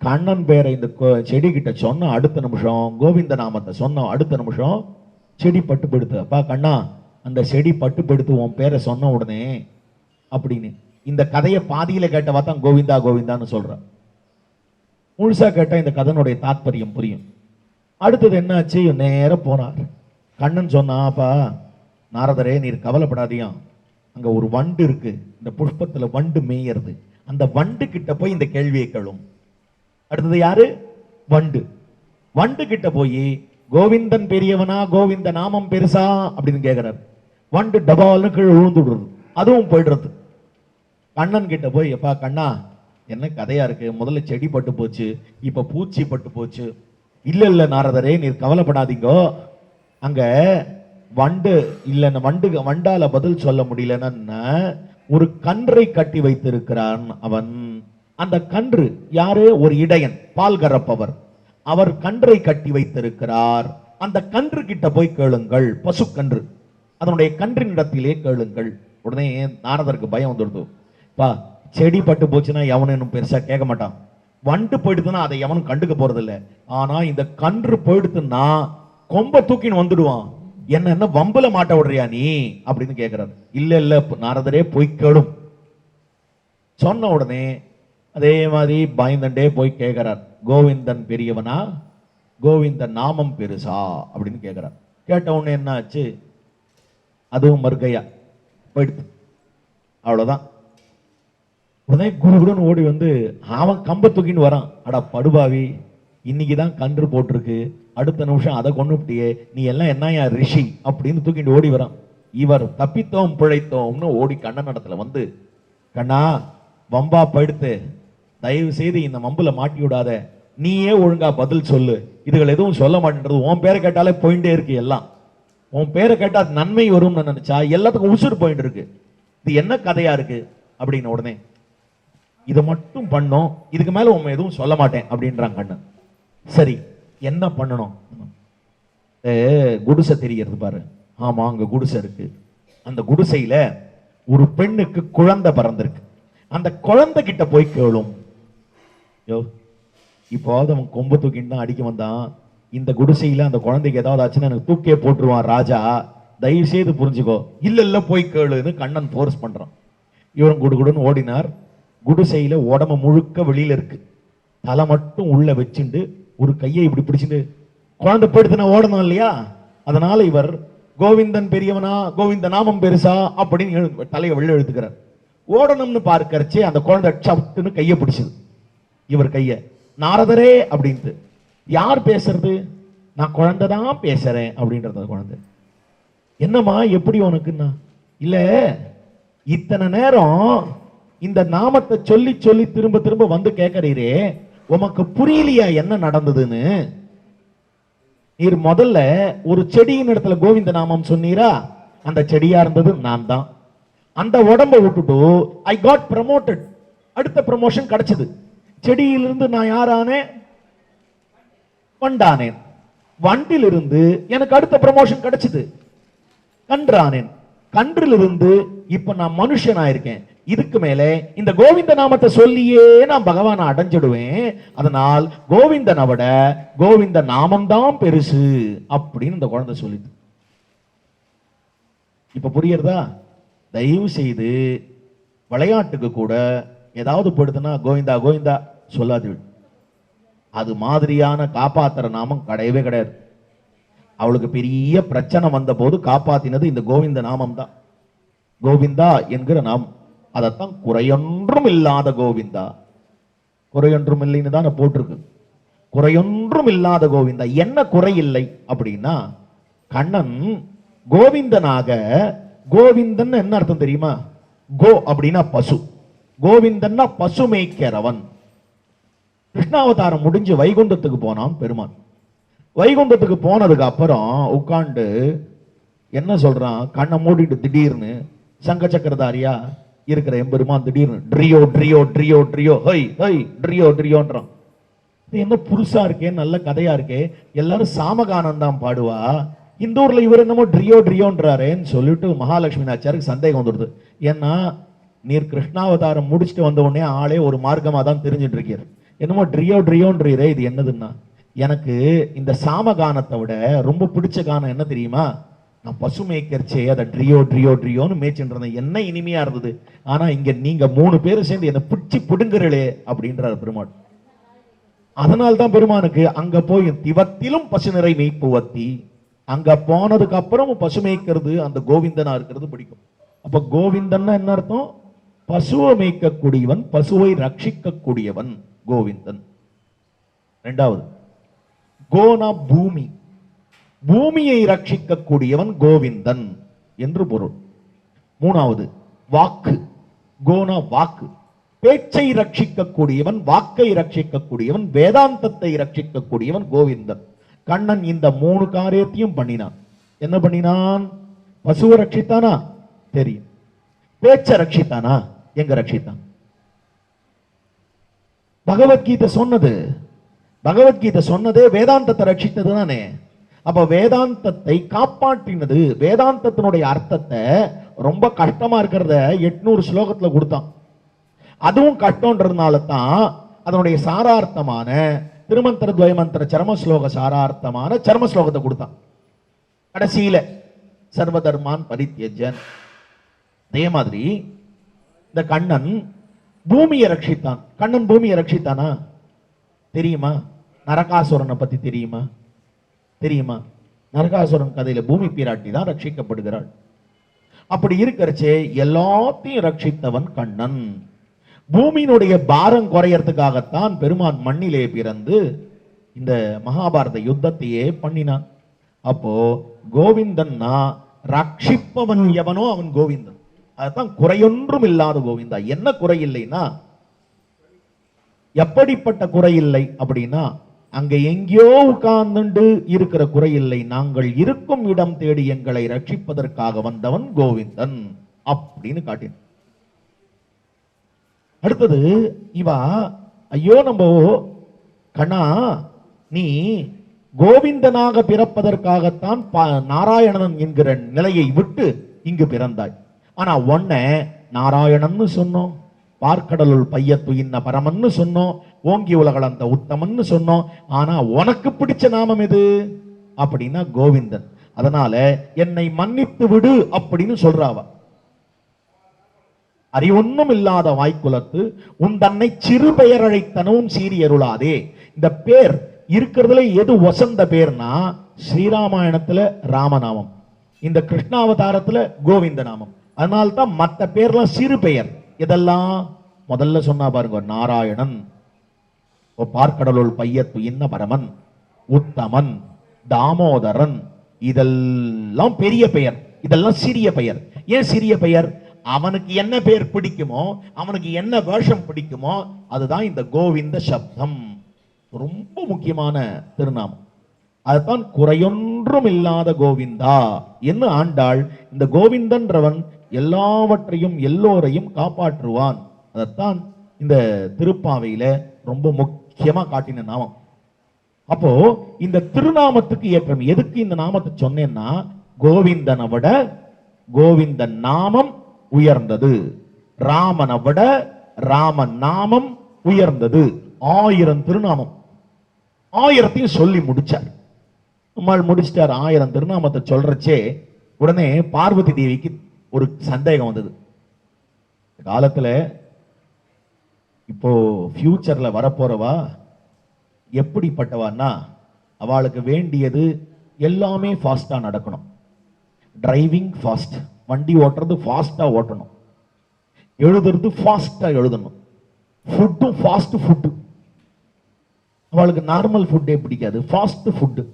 கண்ணன் பேரை இந்த செடி கிட்ட சொன்ன அடுத்த நிமிஷம், கோவிந்த நாமத்தை சொன்ன அடுத்த நிமிஷம் செடி பட்டு படுத்து. அப்பா கண்ணா, அந்த செடி பட்டு படுத்து உன் பேரை சொன்ன உடனே அப்படின்னு. இந்த கதையை பாதியில கேட்டவா தான் கோவிந்தா கோவிந்தான்னு சொல்ற, முழுசா கேட்டா இந்த கதனுடைய தாத்பரியம் புரியும். அடுத்தது என்ன ஆச்சு? நேரம் போனார். கண்ணன் சொன்னாப்பா, நாரதரே நீர் கவலைப்படாதியா, அங்க ஒரு வண்டு இருக்கு, இந்த புஷ்பத்துல வண்டு மேயறது, அந்த வண்டு கிட்ட போய் இந்த கேள்வியை கேளும். அடுத்தது யாரு? வண்டு. வண்டு கிட்ட போய் கோவிந்தன் பெரியவனா, கோவிந்த நாமம் பெருசா அப்படின்னு கேட்கிறார். வண்டு டபால்னு கீழே விழுந்துடுறது, அதுவும் போயிடுறது. கண்ணன் கிட்ட போய், எப்பா கண்ணா என்ன கதையா இருக்கு, முதல்ல செடி பட்டு போச்சு, இப்ப பூச்சி பட்டு போச்சு. இல்ல இல்ல நாரதரே நீர் கவலைப்படாதீங்கோ, அங்க வண்டு இல்ல, வண்டால பதில் சொல்ல முடியலன்னா ஒரு கன்றை கட்டி வைத்திருக்கிறான் அவன். அந்த கன்று யாரு? ஒரு இடையன், பால் கறப்பவர், அவர் கன்றை கட்டி வைத்திருக்கிறார். அந்த கன்று கிட்ட போய் கேளுங்கள், பசு கன்று, அதனுடைய கன்றின் இடத்திலே கேளுங்கள். உடனே நாரதருக்கு பயம் வந்துடுது. பா செடி பட்டு போச்சுன்னா எவனும் பெருசா கேட்க மாட்டான், வண்டு போயிடுதுன்னா அதை எவனும் கண்டுக்க போறது இல்லை. ஆனா இந்த கன்று போயிடுதுன்னா கொம்ப தூக்கின்னு வந்துடுவான், என்ன வம்புல மாட்ட விடுறியா நீ அப்படின்னு கேட்கிறார். இல்ல இல்ல நாரதரே போய் கேளும் சொன்ன உடனே அதே மாதிரி பயந்தண்டே போய் கேட்கிறார், கோவிந்தன் பெரியவனா, கோவிந்த நாமம் பெருசா அப்படின்னு கேட்கிறார். கேட்ட உடனே என்ன ஆச்சு? அதுவும் மறுக்கையா போயிடுது, அவ்வளவுதான். உடனே குருகுடன் ஓடி வந்து அவன் கம்ப தூக்கின்னு வரான். அடா படுபாவி, இன்னைக்குதான் கன்று போட்டிருக்கு, அடுத்த நிமிஷம் அதை கொண்டுட்டியே, நீ எல்லாம் என்னையா ரிஷி அப்படின்னு தூக்கிட்டு ஓடி வரான். இவர் தப்பித்தோம் பிழைத்தோம்னு ஓடி கண்ணன் இடத்துல வந்து, கண்ணா வம்பா படுத்து, தயவு செய்து இந்த மம்புல மாட்டி விடாத, நீயே ஒழுங்கா பதில் சொல்லு, இதுகள் எதுவும் சொல்ல மாட்டேன்றது, உன் பேரை கேட்டாலே போயிட்டே இருக்கு, எல்லாம் உன் பேரை கேட்டா நன்மை வரும்னு நினைச்சா எல்லாத்துக்கும் உசுறு போயிட்டு இருக்கு, இது என்ன கதையா இருக்கு அப்படின்னு. உடனே இதை மட்டும் பண்ணோம், இதுக்கு மேல உண்மை எதுவும் சொல்ல மாட்டேன் அப்படின்றாங்க கண்ணன். சரி என்ன பண்ணணும்? குடிசை தெரிகிறது பாரு. ஆமா அங்க குடிசை இருக்கு, அந்த குடிசையில ஒரு பெண்ணுக்கு குழந்தை பிறந்திருக்கு, அந்த குழந்தை கிட்ட போய் கேளும். யோ இப்போது அவன் கொம்பு தூக்கின்னு தான் அடிக்க வந்தான், இந்த குடிசையில அந்த குழந்தைக்கு ஏதாவது ஆச்சுன்னா எனக்கு தூக்கே போட்டுருவான் ராஜா, தயவு செய்து புரிஞ்சுக்கோ. இல்ல இல்ல போய் கேளுன்னு கண்ணன் ஃபோர்ஸ் பண்றான். இவரும் குடுகுடுன்னு ஓடினார். குடிசையில உடம்பு முழுக்க வெளியில இருக்கு, தலை மட்டும் உள்ள வச்சுண்டு ஒரு கையை இப்படி பிடிச்சிட்டு குழந்தை போயிடுத்துனா ஓடணும் இல்லையா, அதனால இவர் கோவிந்தன் பெரியவனா கோவிந்த நாமம் பெருசா அப்படின்னு தலையை வெளில எழுத்துக்கிறார். ஓடணும்னு பார்க்கறச்சே அந்த குழந்தை சப்ட்டுன்னு கையை பிடிச்சது, இவர் கைய. நாரதரே அப்படின்ட்டு. யார் பேசுறது? நான் குழந்தை தான் பேசுறேன் அப்படின்றது குழந்தை. என்னம்மா எப்படி உனக்குன்னா, இல்ல இத்தனை நேரம் இந்த நாமத்தை சொல்லி சொல்லி திரும்ப திரும்ப வந்து கேட்கறீரே, உமக்கு புரியலையா என்ன நடந்ததுன்னு? நீர் முதல்ல ஒரு செடியின் இடத்துல கோவிந்த நாமம் சொன்னீரா, அந்த செடியா இருந்தது நான் தான். அந்த உடம்பை விட்டுட்டு ஐ காட் ப்ரமோட்டட், அடுத்த ப்ரமோஷன் கிடைச்சது. செடியிலிருந்து நான் யாரானேன்? வண்டானேன். வண்டிலிருந்து எனக்கு அடுத்த ப்ரமோஷன் கிடைச்சது, கன்றானேன். கன்றிலிருந்து இப்ப நான் மனுஷனா இருக்கேன். இதுக்கு மேல இந்த கோவிந்த நாமத்தை சொல்லியே நான் பகவானை அடைஞ்சிடுவேன். அதனால் கோவிந்தனை விட கோவிந்த நாமம் தான் பெருசு அப்படின்னு இந்த குழந்தை சொல்லிது. இப்ப புரியுறதா? தயவு செய்து விளையாட்டுக்கு கூட ஏதாவது போடுதுன்னா கோவிந்தா கோவிந்தா சொல்லாது. அது மாதிரியான காப்பாத்துற நாமம் கிடையவே கிடையாது. அவளுக்கு பெரிய பிரச்சனை வந்த போது காப்பாத்தினது இந்த கோவிந்த நாமம் தான். கோவிந்தா என்கிற நாமம், அதைத்தான் குறையொன்றும் இல்லாத கோவிந்தா. குறையொன்றும் இல்லைன்னு தான் போட்டிருக்கு. குறையொன்றும் இல்லாத கோவிந்தா. என்ன குறை இல்லை அப்படின்னா, கண்ணன் கோவிந்தனாக, கோவிந்தன் என்ன அர்த்தம் தெரியுமா? கோ அப்படின்னா பசு, கோவிந்தன்னா பசு மேய்க்கிறவன். கிருஷ்ணாவதாரம் முடிஞ்சு வைகுண்டத்துக்கு போனான் பெருமான். வைகுண்டத்துக்கு போனதுக்கு அப்புறம் உட்கார்ந்து என்ன சொல்றான், கண்ணை மூடிட்டு திடீர்னு சங்க சக்கரதாரியா இருக்கிற எம்பெருமான் திடீர்னு ட்ரியோ ட்ரியோ ட்ரியோ ட்ரியோ ஹை ஹை ட்ரியோ ட்ரியோன்றான். என்ன புதுசா இருக்கே, நல்ல கதையா இருக்கே, எல்லாரும் சாமகானம் தான் பாடுவா, இந்த ஊர்ல இவர் என்னமோ ட்ரியோ ட்ரியோன்றாரேன்னு சொல்லிட்டு மகாலட்சுமி நாச்சியாருக்கு சந்தேகம் வந்துடுது. ஏன்னா நீர் கிருஷ்ணாவதாரம் முடிச்சுட்டு வந்த உடனே ஆளே ஒரு மார்க்கமா தான் தெரிஞ்சுட்டு இருக்கிற, என்னமோ ட்ரியோ ட்ரியோன்றீரே, இது என்னதுன்னா, எனக்கு இந்த சாமகானத்தை விட ரொம்ப பிடிச்ச கானம் என்ன தெரியுமா? நான் பசு மேய்க்கிறச்சே அதை ட்ரியோ ட்ரியோ ட்ரியோன்னு மேய்ச்சுன்றேன், என்ன இனிமையா இருந்தது. ஆனா இங்க நீங்க 3 பேரும் சேர்ந்து என்ன பிடிச்சி பிடுங்குறளே அப்படின்றார் பெருமாள். அதனால்தான் பெருமானுக்கு அங்க போய் திவத்திலும் பசு நிறை மேய்ப்புவத்தி, அங்க போனதுக்கு அப்புறம் பசு மேய்க்கிறது அந்த கோவிந்தனா இருக்கிறது பிடிக்கும். அப்ப கோவிந்தன்னா என்ன அர்த்தம்? பசுவை மேய்க்கக்கூடியவன், பசுவை ரட்சிக்கக்கூடியவன் கோவிந்தன். இரண்டாவது கோனா பூமி, பூமியை ரட்சிக்கக்கூடியவன் கோவிந்தன் என்று பொருள். மூணாவது வாக்கு, கோனா வாக்கு, பேச்சை ரட்சிக்கக்கூடியவன், வாக்கை ரட்சிக்கக்கூடியவன், வேதாந்தத்தை ரட்சிக்கக்கூடியவன் கோவிந்தன். கண்ணன் இந்த 3 காரியத்தையும் பண்ணினான். என்ன பண்ணினான்? பசுவை ரட்சித்தானா? தெரியும். பேச்சை ரட்சித்தானா? எங்க ரட்சித்தான்? பகவத்கீதை சொன்னது, பகவத்கீதை சொன்னதே வேதாந்தத்தை ரட்சித்தது தானே. அப்ப வேதாந்தத்தை காப்பாற்றினது, வேதாந்தத்தினுடைய அர்த்தத்தை ரொம்ப கஷ்டமா இருக்கிறத 800 ஸ்லோகத்துல கொடுத்தான். அதுவும் கஷ்டம்ன்றதுனால தான் அதனுடைய சாரார்த்தமான திருமந்திர துவயமந்திர சர்ம ஸ்லோக சாரார்த்தமான சர்ம ஸ்லோகத்தை கொடுத்தான் கடைசியில, சர்வதர்மான் பரித்யஜன். அதே மாதிரி இந்த கண்ணன் பூமியை ரட்சித்தான். கண்ணன் பூமியை ரட்சித்தானா? தெரியுமா? நரகாசுரனை பத்தி தெரியுமா? தெரியுமா? நரகாசுரன் கதையில பூமி பிராட்டி தான் ரட்சிக்கப்படுகிறாள். அப்படி இருக்கிறச்சே எல்லாத்தையும் ரட்சித்தவன் கண்ணன். பூமியினுடைய பாரம் குறையறதுக்காகத்தான் பெருமான் மண்ணிலே பிறந்து இந்த மகாபாரத யுத்தத்தையே பண்ணினான். அப்போ கோவிந்தன்னா ரட்சிப்பவன் எவனோ அவன் கோவிந்தன். அதுதான் குறையொன்றும் இல்லாத கோவிந்தா. என்ன குறை இல்லைன்னா, எப்படிப்பட்ட குறை இல்லை அப்படின்னா, அங்க எங்கேயோ உட்கார்ந்து இருக்கிற குறை இல்லை, நாங்கள் இருக்கும் இடம் தேடி எங்களை ரட்சிப்பதற்காக வந்தவன் கோவிந்தன் அப்படின்னு காட்டினான். அடுத்தது இவா, ஐயோ நம்ம கண்ணா, நீ கோவிந்தனாக பிறப்பதற்காகத்தான் நாராயணன் என்கிற நிலையை விட்டு இங்கு பிறந்தாய். ஆனா உன்னை நாராயணன் சொன்னோம், பார்க்கடலுள் பையத்து இன்ன பரமன்னு சொன்னோம், ஓங்கி உலகளந்த உத்தமன்னு சொன்னோம். ஆனா உனக்கு பிடிச்ச நாமம் எது அப்படின்னா கோவிந்தன். அதனால என்னை மன்னித்து விடு அப்படின்னு சொல்றாவ. அறிவொன்னும் இல்லாத வாய்க்குலத்து உன் தன்னை சிறு பெயர் அழைத்தனவும் சீரியருளாதே. இந்த பேர் இருக்கிறதுல எது வசந்த பேர்னா ஸ்ரீராமாயணத்துல ராமநாமம், இந்த கிருஷ்ணாவதாரத்துல கோவிந்த நாமம். அதனால்தான் மற்ற பேர்லாம் சிறு பெயர். இதெல்லாம் முதல்ல சொன்னா பாருங்க, நாராயணன், பார்க்கடலுள் பையத்து இன்ன பரமன், உத்தமன், தாமோதரன், இதெல்லாம் பெரிய பெயர், இதெல்லாம் சிறிய பெயர். ஏன் சிறிய பெயர்? அவனுக்கு என்ன பெயர் பிடிக்குமோ, அவனுக்கு என்ன வேஷம் பிடிக்குமோ அதுதான் இந்த கோவிந்த சப்தம். ரொம்ப முக்கியமான திருநாமம். அதுதான் குறையொன்றும் இல்லாத கோவிந்தா என்று ஆண்டாள். இந்த கோவிந்தன்றவன் எல்லாவற்றையும் எல்லோரையும் காப்பாற்றுவான். அதைத்தான் இந்த திருப்பாவையில ரொம்ப முக்கியமா காட்டின நாமம். அப்போ இந்த திருநாமத்துக்கு ஏற்றம். எதுக்கு இந்த நாமத்தை சொன்னேன்னா, கோவிந்தனை விட கோவிந்தன் நாமம் உயர்ந்தது, ராமனை விட ராமன் நாமம் உயர்ந்தது. 1000 திருநாமம், 1000த்தையும் சொல்லி முடிச்சார். நம்மால் முடிச்சிட்டார். 1000 திருநாமத்தை சொல்றச்சே உடனே பார்வதி தேவிக்கு ஒரு சந்தேகம் வந்தது. காலத்துல இப்போ ஃபியூச்சர்ல வரப்போறவா எப்படிப்பட்டவான்னா, அவளுக்கு வேண்டியது எல்லாமே ஃபாஸ்டா நடக்கணும். டிரைவிங் ஃபாஸ்ட், வண்டி ஓட்டுறது ஃபாஸ்டா ஓட்டணும், எழுதுறது ஃபாஸ்டா எழுதணும், ஃபுட்டும் ஃபாஸ்ட் ஃபுட்டு. அவளுக்கு நார்மல் ஃபுட்டே பிடிக்காது, ஃபாஸ்ட் ஃபுட்டு.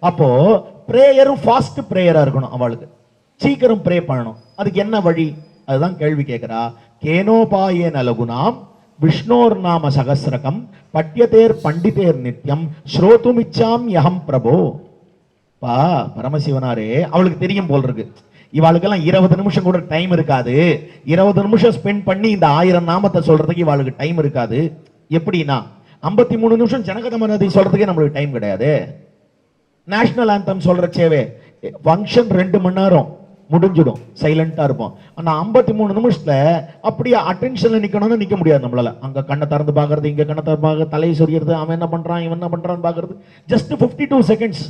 அப்போ பிரேயரும் ஃபாஸ்ட் பிரேயரா இருக்கணும். அவளுக்கு சீக்கிரம் ப்ரே பண்ணணும். அதுக்கு என்ன வழி? அதுதான் கேள்வி கேட்கிறா. கேனோபாயே நலகுணாம் விஷ்ணோர் நாம சகசிரகம் பட்யதேர் பண்டிதேர் நித்யம் ஸ்ரோதுமிச்சாம் யஹம் பிரபோ. பா பரமசிவனாரே, அவளுக்கு தெரியும் போல் இருக்கு, இவாளுக்கெல்லாம் 20 நிமிஷம் கூட டைம் இருக்காது. 20 நிமிஷம் ஸ்பெண்ட் பண்ணி இந்த 1000 நாமத்தை சொல்றதுக்கு இவாளுக்கு டைம் இருக்காது. எப்படின்னா 53 நிமிஷம் ஜனகதமனதி சொல்றதுக்கே நம்மளுக்கு டைம் கிடையாது. நேஷனல் ஆந்தம் சொல்றச்சேவே ஃபங்க்ஷன் 2 மணி நேரம் முடிஞ்சிடும், சைலண்டா இருப்போம். ஆனா 53 நிமிஷத்துல அப்படியே அட்டென்ஷன்ல நிக்கணும்னு நிக்க முடியாது நம்மளால. அங்க கண்ணை திறந்து பாக்குறது, இங்க கண்ணை திறந்து பாக்குறது, தலையை சொரியறது, அவன் என்ன பண்றான் இவன் என்ன பண்றான்னு பாக்குறது, ஜஸ்ட் 52 செகண்ட்ஸ்.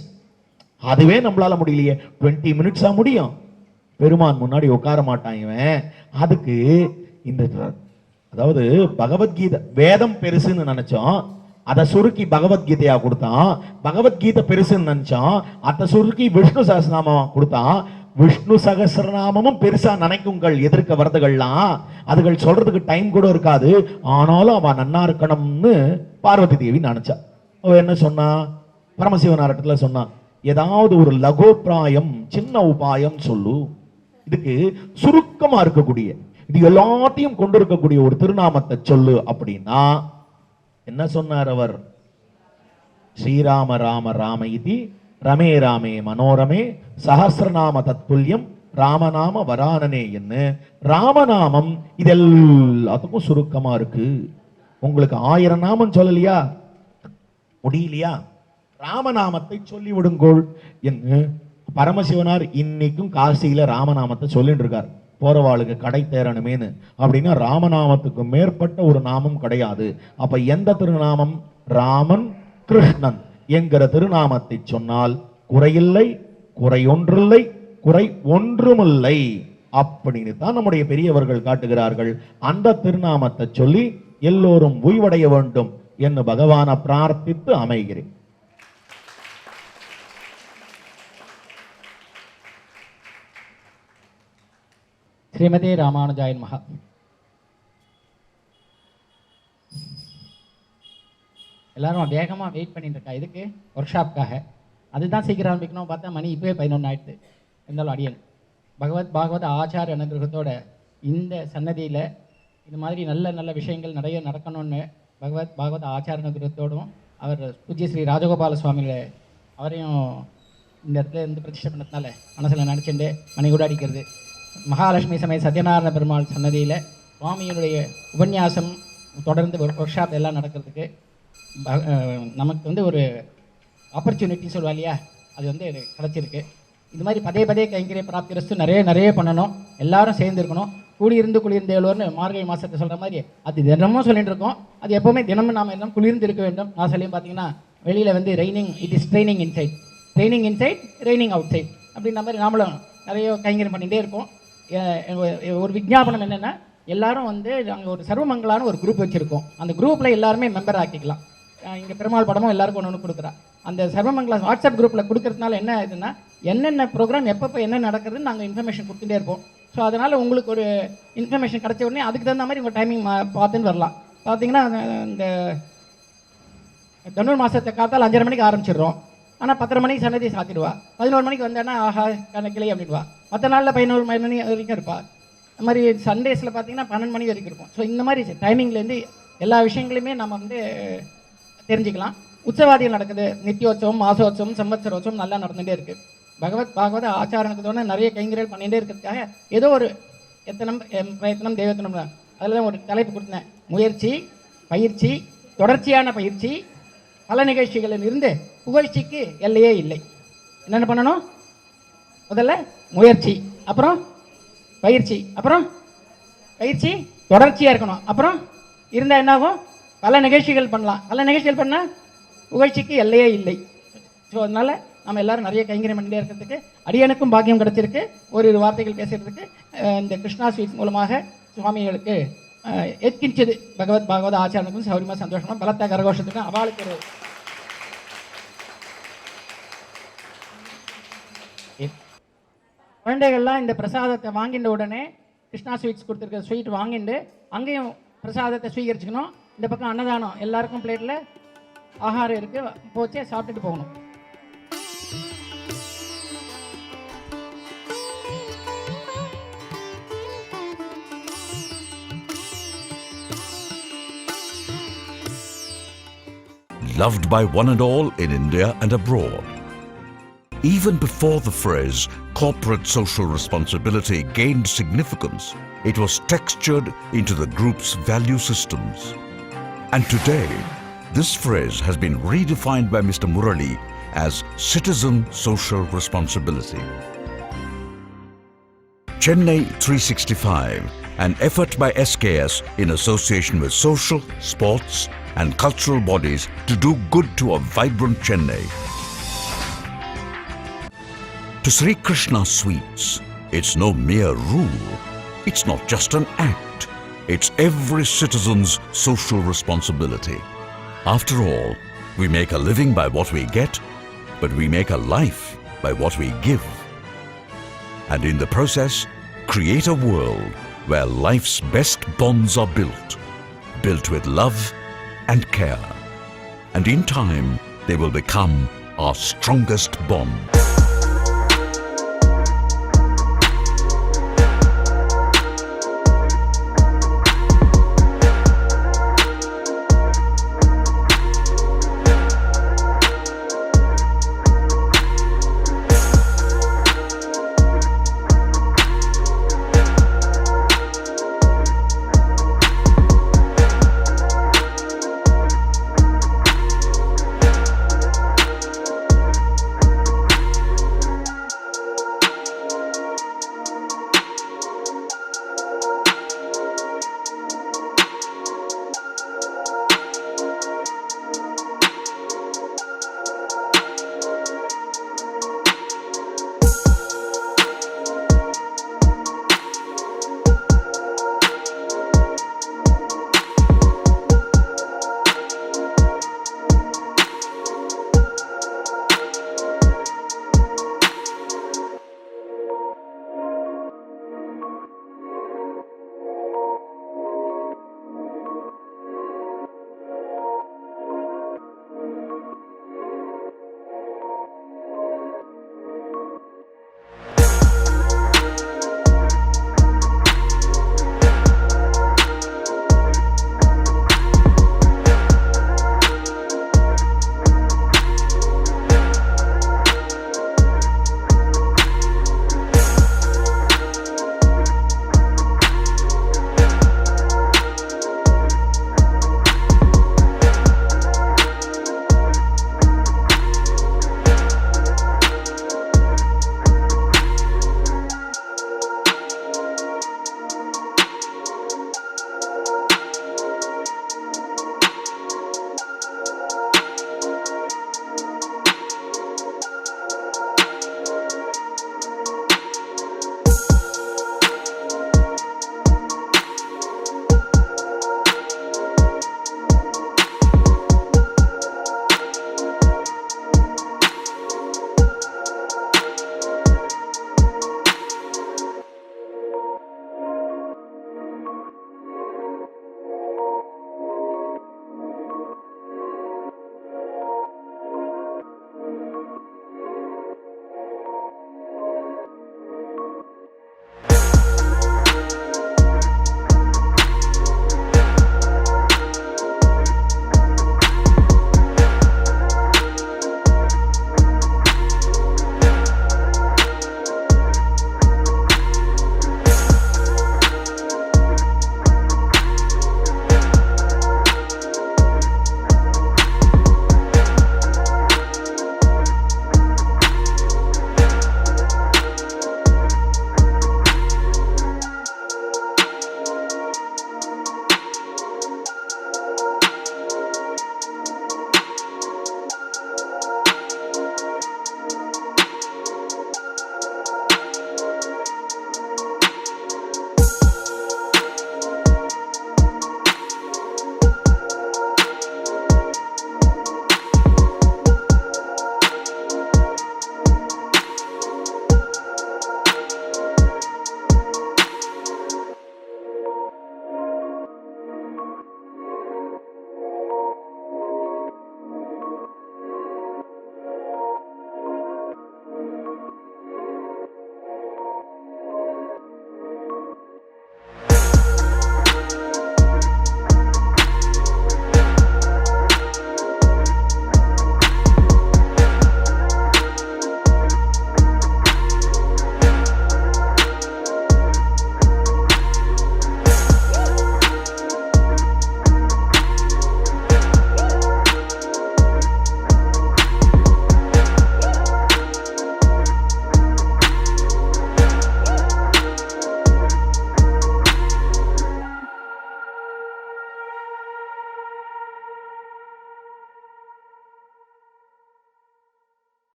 அதுவே நம்மளால முடியலையே, 20 மினிட்ஸா முடியும். பெருமான் முன்னாடி உட்கார மாட்டான் இவன். அதுக்கு இந்த அதாவது பகவத்கீதை வேதம் பெருசுன்னு நினைச்சோம், அதை சுருக்கி பகவத்கீதையா கொடுத்தான். பகவத்கீதை பெருசுன்னு நினைச்சோம், அதை சுருக்கி விஷ்ணு சகஸ்ரநாமம் கொடுத்தான். விஷ்ணு சகஸ்ரநாமமும் பெருசா நினைக்குங்கள் எதிர்க்க வரதுகள்லாம், அதுகள் சொல்றதுக்கு டைம் கூட இருக்காது. ஆனாலும் அவன் நன்னா இருக்கணும்னு பார்வதி தேவி நினைச்சா. அவ என்ன சொன்னா, பரமசிவனாரத்துல சொன்னான், ஏதாவது ஒரு லகோப்ராயம், சின்ன உபாயம் சொல்லு, இதுக்கு சுருக்கமா இருக்கக்கூடிய, இது எல்லாத்தையும் கொண்டிருக்கக்கூடிய ஒரு திருநாமத்தை சொல்லு அப்படின்னா என்ன சொன்னார் அவர்? ஸ்ரீராம ராம ராம இதி ரமே ராமே மனோரமே சஹஸ்ரநாம தத்துல்யம் ராமநாம வரானனே என்ன. ராமநாமம் இது எல்லாத்துக்கும் சுருக்கமா இருக்கு. உங்களுக்கு 1000 நாமம் சொல்லலையா, முடியலையா, ராமநாமத்தை சொல்லி விடுங்கோள் என்று பரமசிவனார் இன்னைக்கும் காசியில ராமநாமத்தை சொல்லிட்டு இருக்கார். போறவாளுக்கு கடை தேரணுமேனு. அப்படின்னா ராமநாமத்துக்கு மேற்பட்ட ஒரு நாமம் கிடையாது. அப்ப எந்த திருநாமம்? ராமன் கிருஷ்ணன் என்கிற திருநாமத்தை சொன்னால் குறையில்லை, குறையொன்றில்லை, குறை ஒன்றுமில்லை அப்படின்னு தான் நம்முடைய பெரியவர்கள் காட்டுகிறார்கள். அந்த திருநாமத்தை சொல்லி எல்லோரும் ஓய்வடைய வேண்டும் என்று பகவானை பிரார்த்தித்து அமைகிறேன். ஸ்ரீமதே ராமானுஜாய நமஹ. எல்லாரும் வேகமாக வெயிட் பண்ணிட்டு இருக்கா இதுக்கு, ஒர்க் ஷாப்காக. அதுதான் சீக்கிரம் ஆரம்பிக்கணும் பார்த்தா மணி இப்போவே 11 ஆயிடுது. இருந்தாலும் அடியன் பாகவத ஆச்சார அனுகிரகத்தோட இந்த சன்னதியில் இது மாதிரி நல்ல நல்ல விஷயங்கள் நிறைய நடக்கணும்னு பாகவத ஆச்சார அனுகிரகத்தோடும் அவர் பூஜ்ய ஸ்ரீ ராஜகோபால சுவாமியில் அவரையும் இந்த இடத்துல இருந்து பிரதிஷ்டை பண்ணதுனால மனசில் நினச்சிட்டு மணி கூட அடிக்கிறது. மகாலட்சுமி சமய சத்யநாராயண பெருமாள் சன்னதியில் சுவாமியினுடைய உபன்யாசம் தொடர்ந்து ஒர்க் ஷாப் எல்லாம் நடக்கிறதுக்கு நமக்கு வந்து ஒரு ஆப்பர்ச்சுனிட்டி சொல்லுவா இல்லையா, அது வந்து கிடச்சிருக்கு. இது மாதிரி பதே கைங்கரிய பிராப்தி ரஸ்து நிறைய பண்ணணும், எல்லாரும் சேர்ந்து இருக்கணும். குளிர்ந்து எழுவோர்னு மார்கழி மாதத்தை சொல்கிற மாதிரி அது தினமும் சொல்லிட்டு இருக்கோம். அது எப்போவுமே தினமும் நாம் எல்லாம் குளிர்ந்து இருக்க வேண்டும். நான் சொல்லியும் பார்த்தீங்கன்னா வெளியில் வந்து it is training inside raining outside அப்படின்ற மாதிரி நாமளும் நிறைய கைங்கரியம் பண்ணிகிட்டே இருக்கோம். ஒரு விஞ்ஞாபனம் என்னென்னா, எல்லாரும் வந்து நாங்கள் ஒரு சர்வமங்கலான ஒரு குரூப் வச்சுருக்கோம். அந்த குரூப்பில் எல்லாருமே மெம்பர் ஆக்கிக்கலாம். இங்கே பெருமாள் படமும் எல்லாருக்கும் ஒன்று கொடுக்குறா. அந்த சர்வமங்கலா வாட்ஸ்அப் குரூப்பில் கொடுக்கறதுனால என்ன ஆகுதுன்னா, என்னென்ன ப்ரோக்ராம் எப்பப்போ என்ன நடக்குதுன்னு நாங்கள் இன்ஃபர்மேஷன் கொடுத்துட்டே இருப்போம். ஸோ அதனால் உங்களுக்கு ஒரு இன்ஃபர்மேஷன் கிடச்ச உடனே அதுக்கு தகுந்த மாதிரி உங்கள் டைமிங் பார்த்துன்னு வரலாம். பார்த்தீங்கன்னா இந்த தனுர் மாதத்தை காத்தால் 5:30 மணிக்கு ஆரம்பிச்சிடுறோம். ஆனால் 10:30 மணிக்கு சன்னதி சாத்திடுவா. 11 மணிக்கு வந்தேன்னா ஆஹா கணக்கிலே அப்படின்வா. மற்ற நாளில் 11 மணி வரைக்கும் இருப்பா. அது மாதிரி சண்டேஸில் பார்த்தீங்கன்னா 12 மணி வரைக்கும் இருக்கும். ஸோ இந்த மாதிரி டைமிங்லேருந்து எல்லா விஷயங்களையுமே நம்ம வந்து தெரிஞ்சுக்கலாம். உற்சவாதிகள் நடக்குது, நித்தியோத்சவம், மாசோத்சவம், சம்வத்சரோத்சவம் நல்லா நடந்துகிட்டே இருக்குது. பகவத் பாகவத ஆச்சாரணத்தோட நிறைய கைங்கரியல் பண்ணிகிட்டே இருக்கிறதுக்காக ஏதோ ஒரு எத்தனம் பிரயத்தனம் தெய்வத்தனம் அதில் தான் ஒரு தலைப்பு கொடுத்தேன். முயற்சி, பயிற்சி, தொடர்ச்சியான பயிற்சி, பல நிகழ்ச்சிகளில் இருந்து புகழ்ச்சிக்கு எல்லையே இல்லை. என்னென்ன பண்ணணும்? முதல்ல முயற்சி, அப்புறம் பயிற்சி, அப்புறம் பயிற்சி தொடர்ச்சியாக இருக்கணும். அப்புறம் இருந்தால் என்னாகும்? பல நிகழ்ச்சிகள் பண்ணலாம். பல நிகழ்ச்சிகள் பண்ணால் புகழ்ச்சிக்கு எல்லையே இல்லை. ஸோ அதனால் நம்ம எல்லாரும் நிறைய கைங்கரியம் பண்ணிட்டே இருக்கிறதுக்கு அடியனுக்கும் பாக்கியம் கிடைச்சிருக்கு. ஒரு வார்த்தைகள் பேசுகிறதுக்கு இந்த கிருஷ்ணா ஸ்வீட்ஸ் மூலமாக சுவாமிகளுக்கு எத்கிஞ்சது பகவத் பாகவத ஆச்சாரனுக்கும் சௌரியமாக சந்தோஷமாக பலத்த கரகோஷத்துக்கும் அவளுக்கு ஒரு குழந்தைகள்லாம் இந்த பிரசாதத்தை வாங்கிட்ட உடனே கிருஷ்ணா ஸ்வீட்ஸ் கொடுத்துருக்க ஸ்வீட் வாங்கிட்டு அங்கேயும் பிரசாதத்தை ஸ்வீகரிச்சுக்கணும். இந்த பக்கம் அன்னதானம், எல்லாருக்கும் பிளேட்டில் ஆகாரம் இருக்குது, போச்சே சாப்பிட்டுட்டு போகணும். Loved by one and all in India and abroad. Even before the phrase corporate social responsibility gained significance, it was textured into the group's value systems. And today, this phrase has been redefined by Mr. Murali as citizen social responsibility. Chennai 365, an effort by SKS in association with social, sports and cultural bodies to do good to a vibrant Chennai. To Sri Krishna Sweets, it's no mere rule. It's not just an act. It's every citizen's social responsibility. After all, we make a living by what we get, but we make a life by what we give. And in the process, create a world where life's best bonds are built with love and care. And in time, they will become our strongest bond.